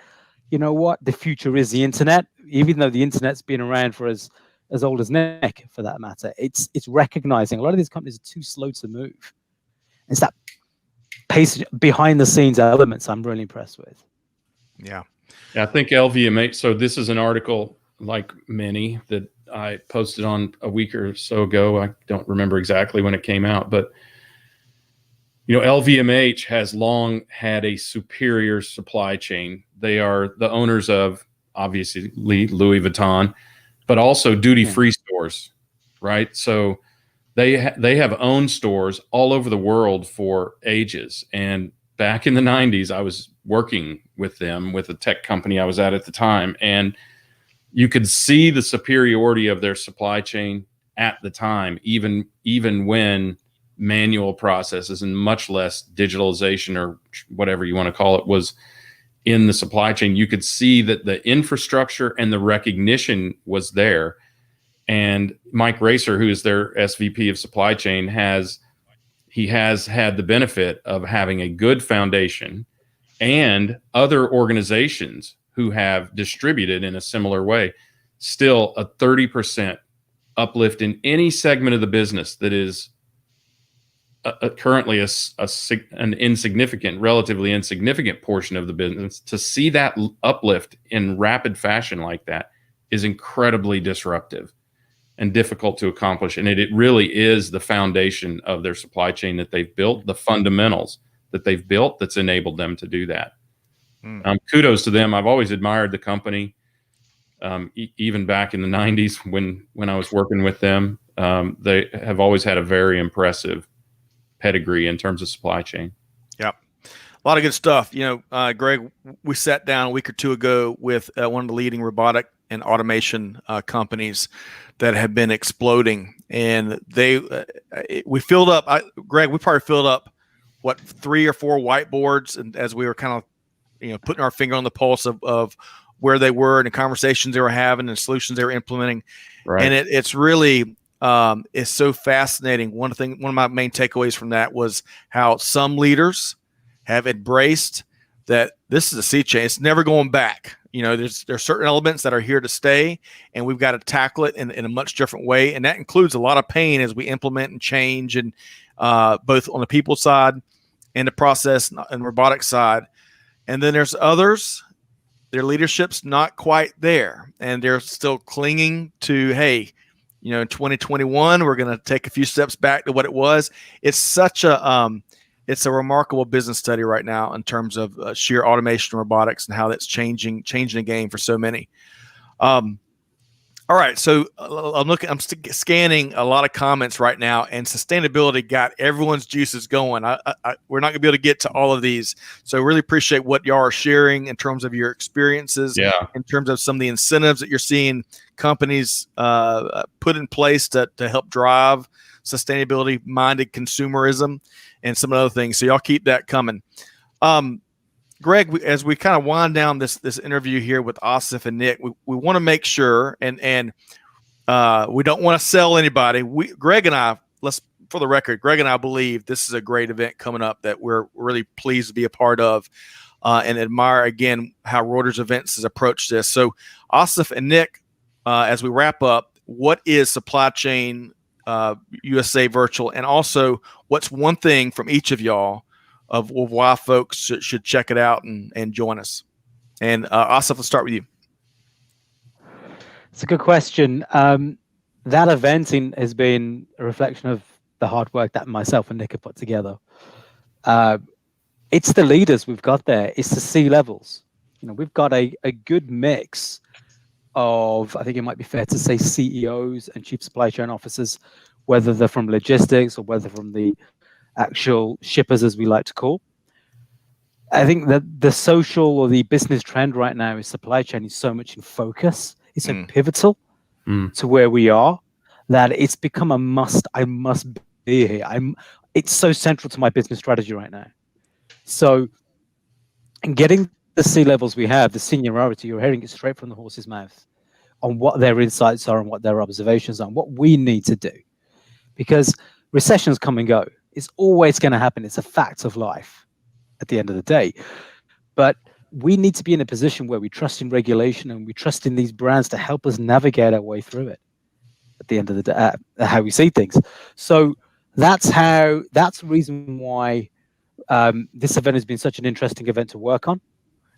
the future is the internet, even though the internet's been around for as old as Nick, for that matter. It's recognizing a lot of these companies are too slow to move. It's that pace behind the scenes elements I'm really impressed with. Yeah. I think LVMH. So this is an article like many that I posted on a week or so ago. I don't remember exactly when it came out, but LVMH has long had a superior supply chain. They are the owners of, obviously, Louis Vuitton, but also duty-free stores, right? So they have owned stores all over the world for ages. And back in the 90s, I was working with them, with a tech company I was at the time, and you could see the superiority of their supply chain at the time, even when manual processes and much less digitalization or whatever you want to call it was in the supply chain. You could see that the infrastructure and the recognition was there. And Mike Racer, who is their SVP of supply chain, has had the benefit of having a good foundation, and other organizations who have distributed in a similar way, still a 30% uplift in any segment of the business that is currently an insignificant, relatively insignificant portion of the business. To see that uplift in rapid fashion like that is incredibly disruptive. and difficult to accomplish. And it really is the foundation of their supply chain that they've built, the fundamentals that they've built that's enabled them to do that. Kudos to them. I've always admired the company, even back in the 90s when I was working with them. They have always had a very impressive pedigree in terms of supply chain. Yep. A lot of good stuff. Greg, we sat down a week or two ago with one of the leading robotic and automation companies that have been exploding. And we filled up, Greg, we probably filled up, 3 or 4 whiteboards, and as we were kind of, putting our finger on the pulse of where they were and the conversations they were having and the solutions they were implementing. Right. And it's really, it's so fascinating. One of my main takeaways from that was how some leaders have embraced that this is a sea change. It's never going back. There's certain elements that are here to stay, and we've got to tackle it in a much different way. And that includes a lot of pain as we implement and change, and both on the people side and the process and robotics side. And then there's others, their leadership's not quite there, and they're still clinging to, hey, in 2021, we're going to take a few steps back to what it was. It's such it's a remarkable business study right now in terms of sheer automation and robotics and how that's changing the game for so many. All right, so I'm scanning a lot of comments right now, and sustainability got everyone's juices going. We're not going to be able to get to all of these, so really appreciate what y'all are sharing in terms of your experiences, in terms of some of the incentives that you're seeing companies put in place to help drive sustainability-minded consumerism and some other things. So y'all keep that coming. Greg, as we kind of wind down this interview here with Asif and Nick, we want to make sure, and we don't want to sell anybody. Greg and I, for the record, Greg and I believe this is a great event coming up that we're really pleased to be a part of, and admire again how Reuters Events has approached this. So, Asif and Nick, as we wrap up, what is Supply Chain USA Virtual, and also what's one thing from each of y'all of why folks should check it out and join us? And Asif, let's start with you. It's a good question. That event has been a reflection of the hard work that myself and Nick have put together. It's the leaders we've got there. It's the C-levels. We've got a good mix of, I think it might be fair to say, CEOs and chief supply chain officers, whether they're from logistics or whether from the actual shippers, as we like to call. I think that the social or the business trend right now is supply chain is so much in focus. It's so pivotal to where we are that it's become a must. I must be here. It's so central to my business strategy right now. So, and getting the C-levels we have, the seniority, you're hearing it straight from the horse's mouth on what their insights are and what their observations are and what we need to do. Because recessions come and go. It's always going to happen. It's a fact of life at the end of the day. But we need to be in a position where we trust in regulation and we trust in these brands to help us navigate our way through it at the end of the day, how we see things. So that's the reason why this event has been such an interesting event to work on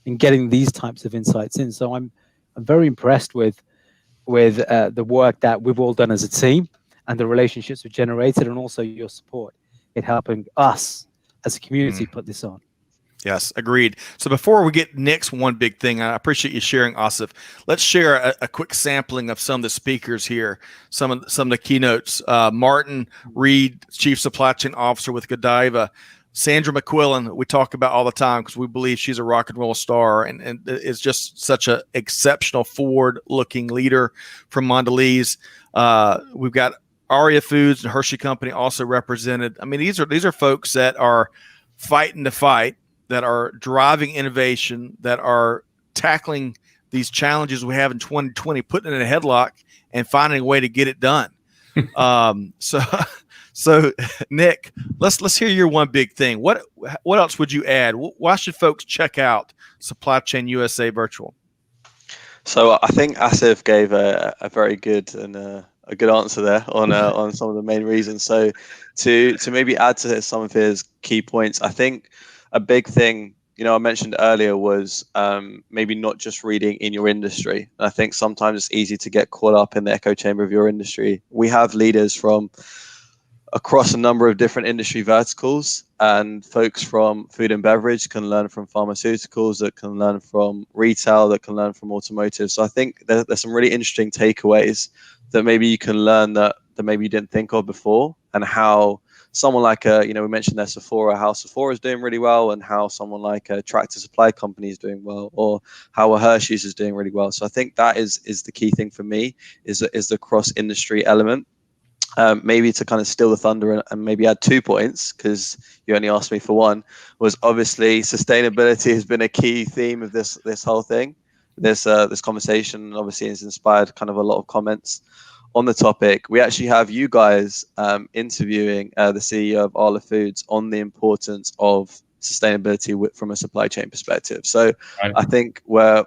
and getting these types of insights in. So I'm very impressed with the work that we've all done as a team and the relationships we've generated, and also your support in helping us as a community put this on. Yes, agreed. So before we get Nick's one big thing, I appreciate you sharing, Asif. Let's share a quick sampling of some of the speakers here, some of the keynotes. Martin Reed, Chief Supply Chain Officer with Godiva. Sandra McQuillan, we talk about all the time because we believe she's a rock and roll star and is just such an exceptional forward-looking leader from Mondelez. We've got Aria Foods and Hershey Company also represented. I mean, these are folks that are fighting the fight, that are driving innovation, that are tackling these challenges we have in 2020, putting it in a headlock and finding a way to get it done. So Nick, let's hear your one big thing. What else would you add? Why should folks check out Supply Chain USA Virtual? So I think Asif gave a very good and a good answer there on some of the main reasons. So to maybe add to some of his key points, I think a big thing I mentioned earlier was maybe not just reading in your industry. And I think sometimes it's easy to get caught up in the echo chamber of your industry. We have leaders from across a number of different industry verticals, and folks from food and beverage can learn from pharmaceuticals, that can learn from retail, that can learn from automotive. So I think there's some really interesting takeaways that maybe you can learn that maybe you didn't think of before, and how someone like we mentioned there Sephora, how Sephora is doing really well, and how someone like a Tractor Supply Company is doing well, or how a Hershey's is doing really well. So I think that is the key thing for me, is the cross industry element. Maybe to kind of steal the thunder and maybe add 2 points, because you only asked me for one, was obviously sustainability has been a key theme of this whole thing, this conversation. Obviously has inspired kind of a lot of comments on the topic. We actually have you guys interviewing the CEO of Arla Foods on the importance of sustainability from a supply chain perspective. So right. I think we're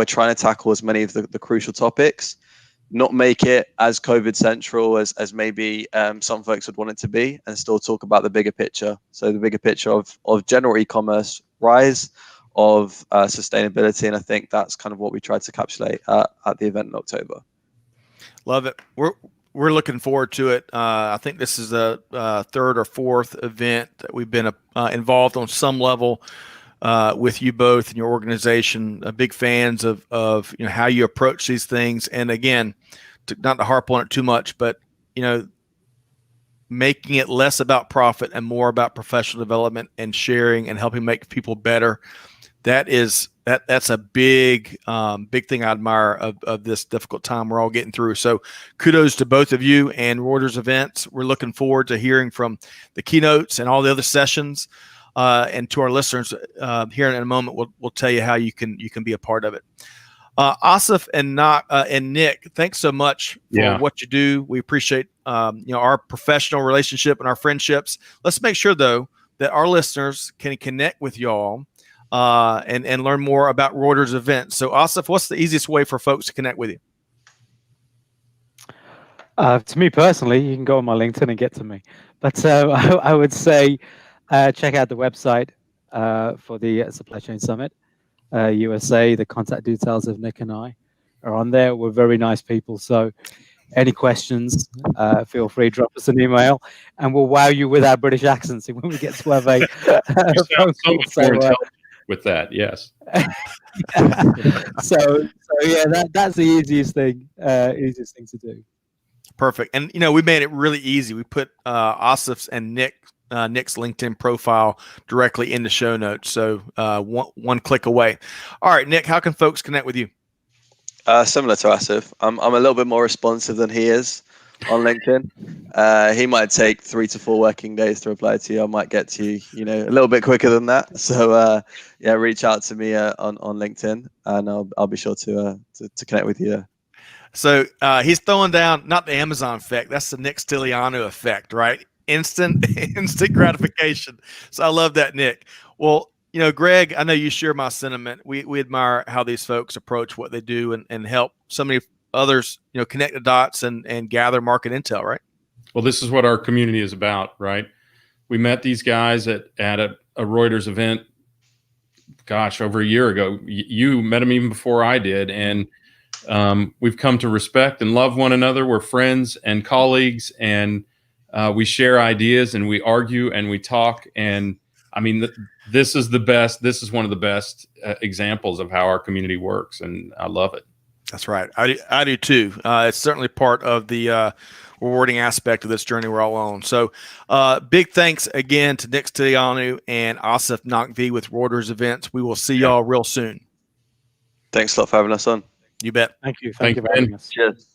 trying to tackle as many of the crucial topics, not make it as COVID central as maybe some folks would want it to be, and still talk about the bigger picture. So the bigger picture of general e-commerce rise, of sustainability. And I think that's kind of what we tried to encapsulate at the event in October. Love it. We're looking forward to it. I think this is the third or fourth event that we've been involved on some level with you both and your organization. Big fans of how you approach these things. And again, not to harp on it too much, but making it less about profit and more about professional development and sharing and helping make people better. That's a big thing I admire of this difficult time we're all getting through. So kudos to both of you and Reuters Events. We're looking forward to hearing from the keynotes and all the other sessions. And to our listeners here in a moment, we'll tell you how you can be a part of it. Asif and Nick, thanks so much for what you do. We appreciate our professional relationship and our friendships. Let's make sure though that our listeners can connect with y'all and learn more about Reuters Events. So Asif, what's the easiest way for folks to connect with you? To me personally, you can go on my LinkedIn and get to me. But I would say check out the website for the Supply Chain Summit USA. The contact details of Nick and I are on there. We're very nice people. So any questions, feel free to drop us an email, and we'll wow you with our British accents when we get to have a phone call. With that, yes. So yeah, that's the easiest thing to do. Perfect. And we made it really easy. We put Asif's and Nick's LinkedIn profile directly in the show notes. So one click away. All right, Nick, how can folks connect with you? Similar to Asif, I'm a little bit more responsive than he is on LinkedIn. He might take 3 to 4 working days to reply to you. I might get to you, a little bit quicker than that. So reach out to me on LinkedIn, and I'll be sure to connect with you. So he's throwing down not the Amazon effect. That's the Nick Stylianou effect, right? Instant gratification. So I love that, Nick. Well, Greg, I know you share my sentiment. We admire how these folks approach what they do and help so many others, connect the dots and gather market intel, right? Well, this is what our community is about, right? We met these guys at a Reuters event, over a year ago. You met them even before I did. And we've come to respect and love one another. We're friends and colleagues, and we share ideas, and we argue, and we talk. And I mean, this is the best. This is one of the best examples of how our community works, and I love it. That's right. I do too. It's certainly part of the rewarding aspect of this journey we're all on. So big thanks again to Nick Stylianou and Asif Naqvi with Reuters Events. We will see y'all real soon. Thanks a lot for having us on. You bet. Thank you. Thank you for having us. Cheers.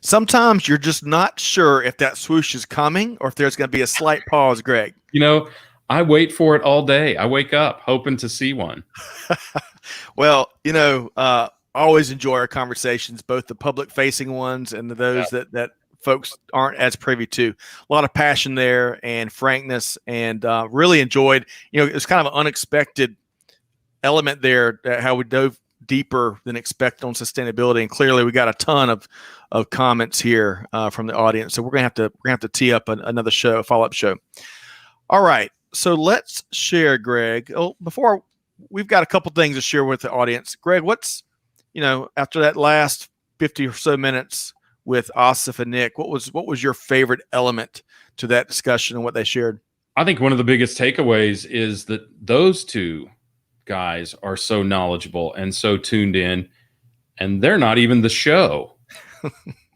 Sometimes you're just not sure if that swoosh is coming or if there's going to be a slight pause, Greg. I wait for it all day. I wake up hoping to see one. Well, I always enjoy our conversations, both the public-facing ones and those that folks aren't as privy to. A lot of passion there and frankness, and really enjoyed. It's kind of an unexpected element there, how we dove deeper than expected on sustainability, and clearly we got a ton of comments here from the audience. So we're gonna have to tee up another show, a follow-up show. All right, so let's share, Greg. Oh, before we've got a couple things to share with the audience. Greg, what's after that last 50 or so minutes with Asif and Nick, what was your favorite element to that discussion and what they shared? I think one of the biggest takeaways is that those two guys are so knowledgeable and so tuned in, and they're not even the show,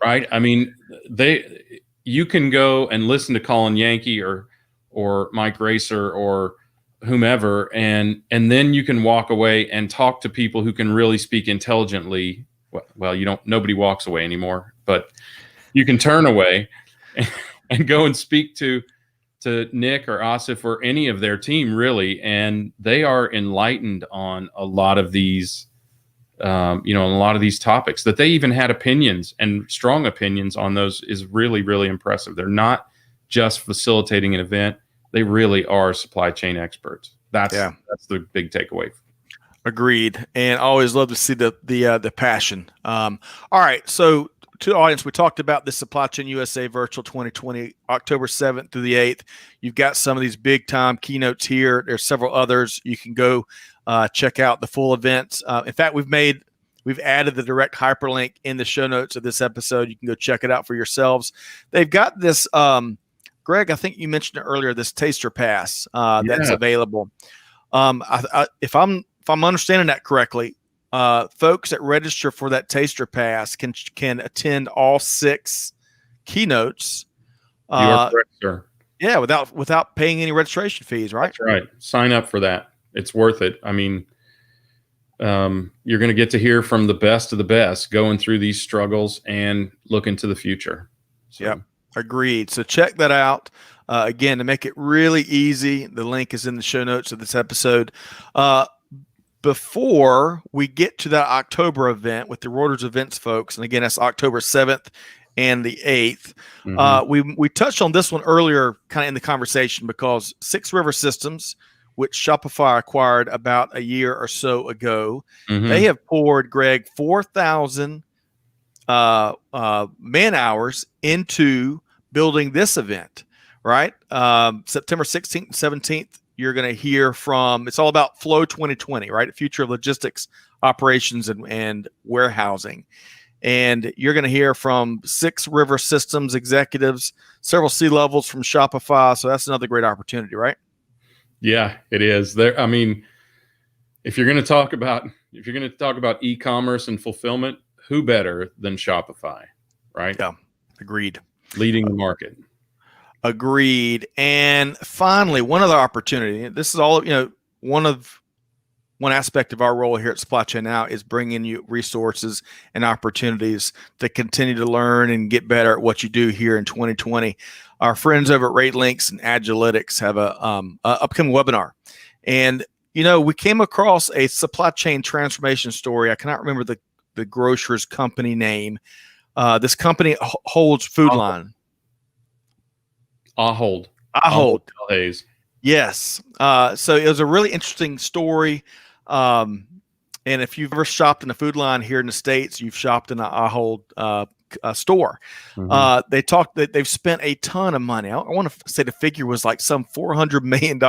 right? I mean, you can go and listen to Colin Yankee or Mike Racer or whomever, and then you can walk away and talk to people who can really speak intelligently. Well, nobody walks away anymore, but you can turn away and go and speak to Nick or Asif or any of their team, really, and they are enlightened on a lot of these, a lot of these topics. That they even had opinions and strong opinions on those is really, really impressive. They're not just facilitating an event; they really are supply chain experts. That's the big takeaway. Agreed, and I always love to see the passion. All right, so to the audience, we talked about the Supply Chain USA Virtual 2020, October 7th through the 8th. You've got some of these big time keynotes here. There's several others. You can go check out the full events. In fact, we've added the direct hyperlink in the show notes of this episode. You can go check it out for yourselves. They've got this, Greg, I think you mentioned it earlier, this taster pass that's available. If I'm understanding that correctly, folks that register for that taster pass can attend all 6 keynotes. You are correct, sir. Yeah, without paying any registration fees, right? That's right. Sign up for that. It's worth it. I mean, you're going to get to hear from the best of the best going through these struggles and look into the future. So. Yep, agreed. So check that out. Again, to make it really easy, the link is in the show notes of this episode. Before we get to that October event with the Reuters events folks, and again, that's October 7th and the 8th. We touched on this one earlier kind of in the conversation because 6 River Systems, which Shopify acquired about a year or so ago, they have poured, Greg, 4,000 man hours into building this event, right? September 16th and 17th. You're going to hear from, it's all about Flow 2020, right? Future of logistics, operations, and warehousing. And you're going to hear from 6 River Systems executives, several C-levels from Shopify. So that's another great opportunity, right? Yeah, it is. I mean, if you're going to talk about e-commerce and fulfillment, who better than Shopify, right? Yeah, agreed. Leading the market. Agreed. And finally, one other opportunity. This is all, one aspect of our role here at Supply Chain Now is bringing you resources and opportunities to continue to learn and get better at what you do here in 2020. Our friends over at Rate Links and Agilytics have a upcoming webinar. And, we came across a supply chain transformation story. I cannot remember the grocer's company name. This company holds Food Line. Ahold. Yes. So it was a really interesting story. And if you've ever shopped in a Food Line here in the States, you've shopped in an Ahold store. They talked that they've spent a ton of money. I want to say the figure was like some $400 million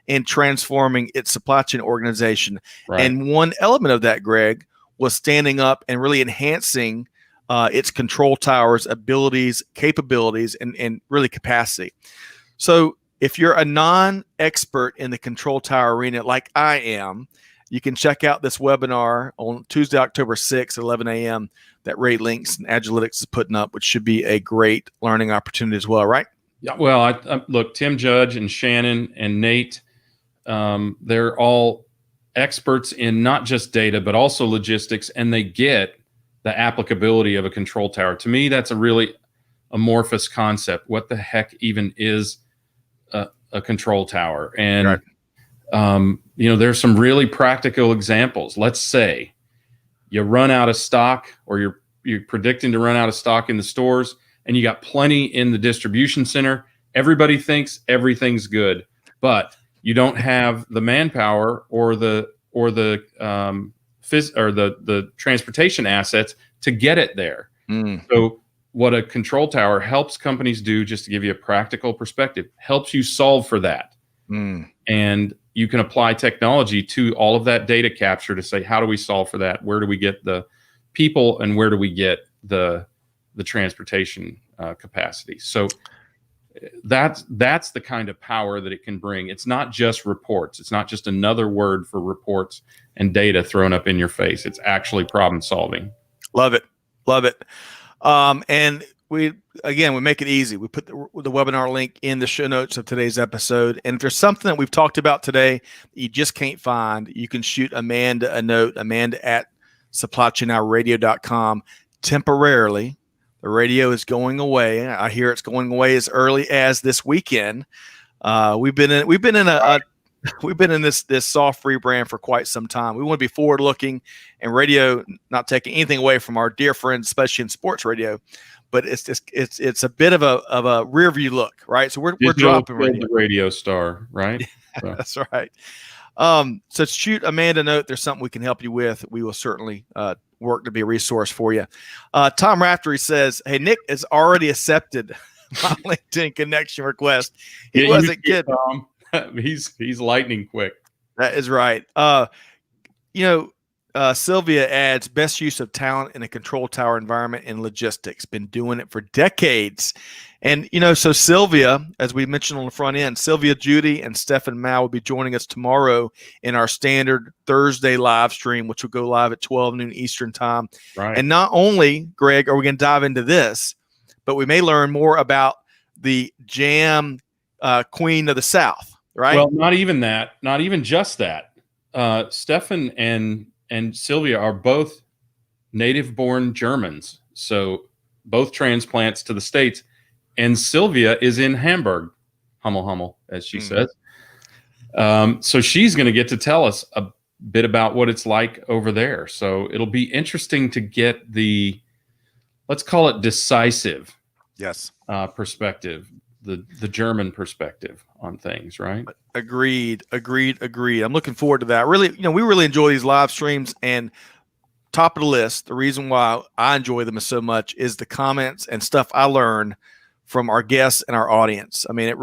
in transforming its supply chain organization. Right. And one element of that, Greg, was standing up and really enhancing its control towers, abilities, capabilities, and really capacity. So if you're a non-expert in the control tower arena like I am, you can check out this webinar on Tuesday, October 6th at 11 a.m. that Rate Links and Agilytics is putting up, which should be a great learning opportunity as well, right? Yeah. Well, I look, Tim Judge and Shannon and Nate, they're all experts in not just data, but also logistics, and they get the applicability of a control tower. To me, that's a really amorphous concept. What the heck even is a control tower? And, there's some really practical examples. Let's say you run out of stock, or you're predicting to run out of stock in the stores, and you got plenty in the distribution center. Everybody thinks everything's good, but you don't have the manpower or the the transportation assets to get it there. So what a control tower helps companies do, just to give you a practical perspective, helps you solve for that. And you can apply technology to all of that data capture to say, how do we solve for that? Where do we get the people, and where do we get the transportation capacity? So that's the kind of power that it can bring. It's not just reports. It's not just another word for reports and data thrown up in your face. It's actually problem solving. Love it. And we make it easy. We put the webinar link in the show notes of today's episode. And if there's something that we've talked about today that you just can't find, you can shoot Amanda a note, Amanda@supplychainnow.radio.com. Temporarily, the radio is going away. I hear it's going away as early as this weekend. We've been in this soft rebrand for quite some time. We want to be forward looking, and radio, not taking anything away from our dear friends, especially in sports radio, but it's a bit of a rear view look, right? So we're dropping the radio star, right? So. That's right. So shoot Amanda a note. There's something we can help you with. We will certainly work to be a resource for you. Tom Raftery says, "Hey, Nick has already accepted my LinkedIn connection request." He wasn't kidding. Tom. He's lightning quick. That is right. Sylvia adds, best use of talent in a control tower environment in logistics. Been doing it for decades. And, so Sylvia, as we mentioned on the front end, Sylvia, Judy, and Stefan Mao will be joining us tomorrow in our standard Thursday live stream, which will go live at 12 noon Eastern time. Right. And not only, Greg, are we going to dive into this, but we may learn more about the jam queen of the South, right? Well, not even that. Not even just that. Stefan and Sylvia are both native-born Germans, so both transplants to the States. And Sylvia is in Hamburg, Hummel, as she says. So she's going to get to tell us a bit about what it's like over there. So it'll be interesting to get the, let's call it decisive, perspective, the German perspective on things, right? Agreed. I'm looking forward to that. Really, we really enjoy these live streams, and top of the list, the reason why I enjoy them so much is the comments and stuff I learn from our guests and our audience. I mean, it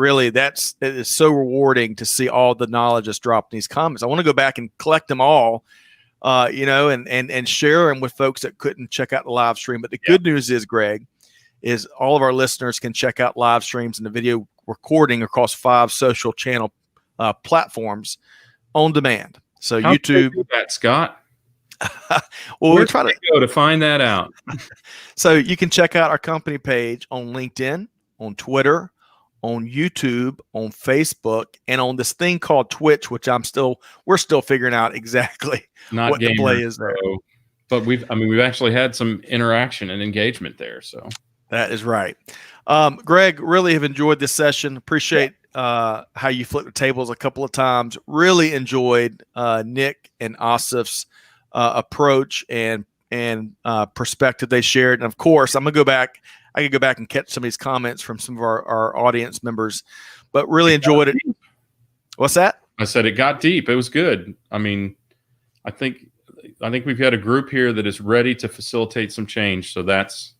is so rewarding to see all the knowledge that's dropped in these comments. I want to go back and collect them all, and share them with folks that couldn't check out the live stream. But the good news is, Greg, is all of our listeners can check out live streams and the video recording across 5 social channel platforms on demand. So How YouTube. Can I do that, Scott? Well, we're trying to go to find that out. So you can check out our company page on LinkedIn, on Twitter, on YouTube, on Facebook, and on this thing called Twitch, which we're still figuring out exactly what the play is there. But we've actually had some interaction and engagement there. So that is right. Greg, really have enjoyed this session. Appreciate how you flipped the tables a couple of times. Really enjoyed Nick and Asif's approach and perspective they shared. And of course, I could go back and catch some of these comments from some of our audience members, but really enjoyed it. What's that? I said it got deep. It was good. I mean, I think we've got a group here that is ready to facilitate some change. So that's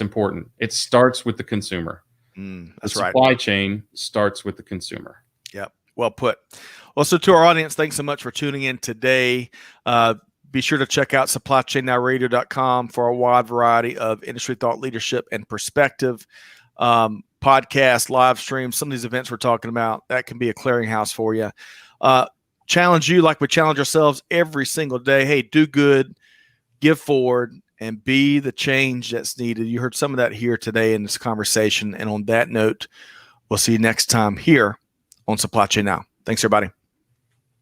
important. It starts with the consumer. That's right. The supply chain starts with the consumer. Yep. Well put. Well, so to our audience, thanks so much for tuning in today. Be sure to check out supplychainnow.radio.com for a wide variety of industry thought leadership and perspective, podcasts, live streams, some of these events we're talking about. That can be a clearinghouse for you. Challenge you like we challenge ourselves every single day. Hey, do good, give forward, and be the change that's needed. You heard some of that here today in this conversation. And on that note, we'll see you next time here on Supply Chain Now. Thanks, everybody.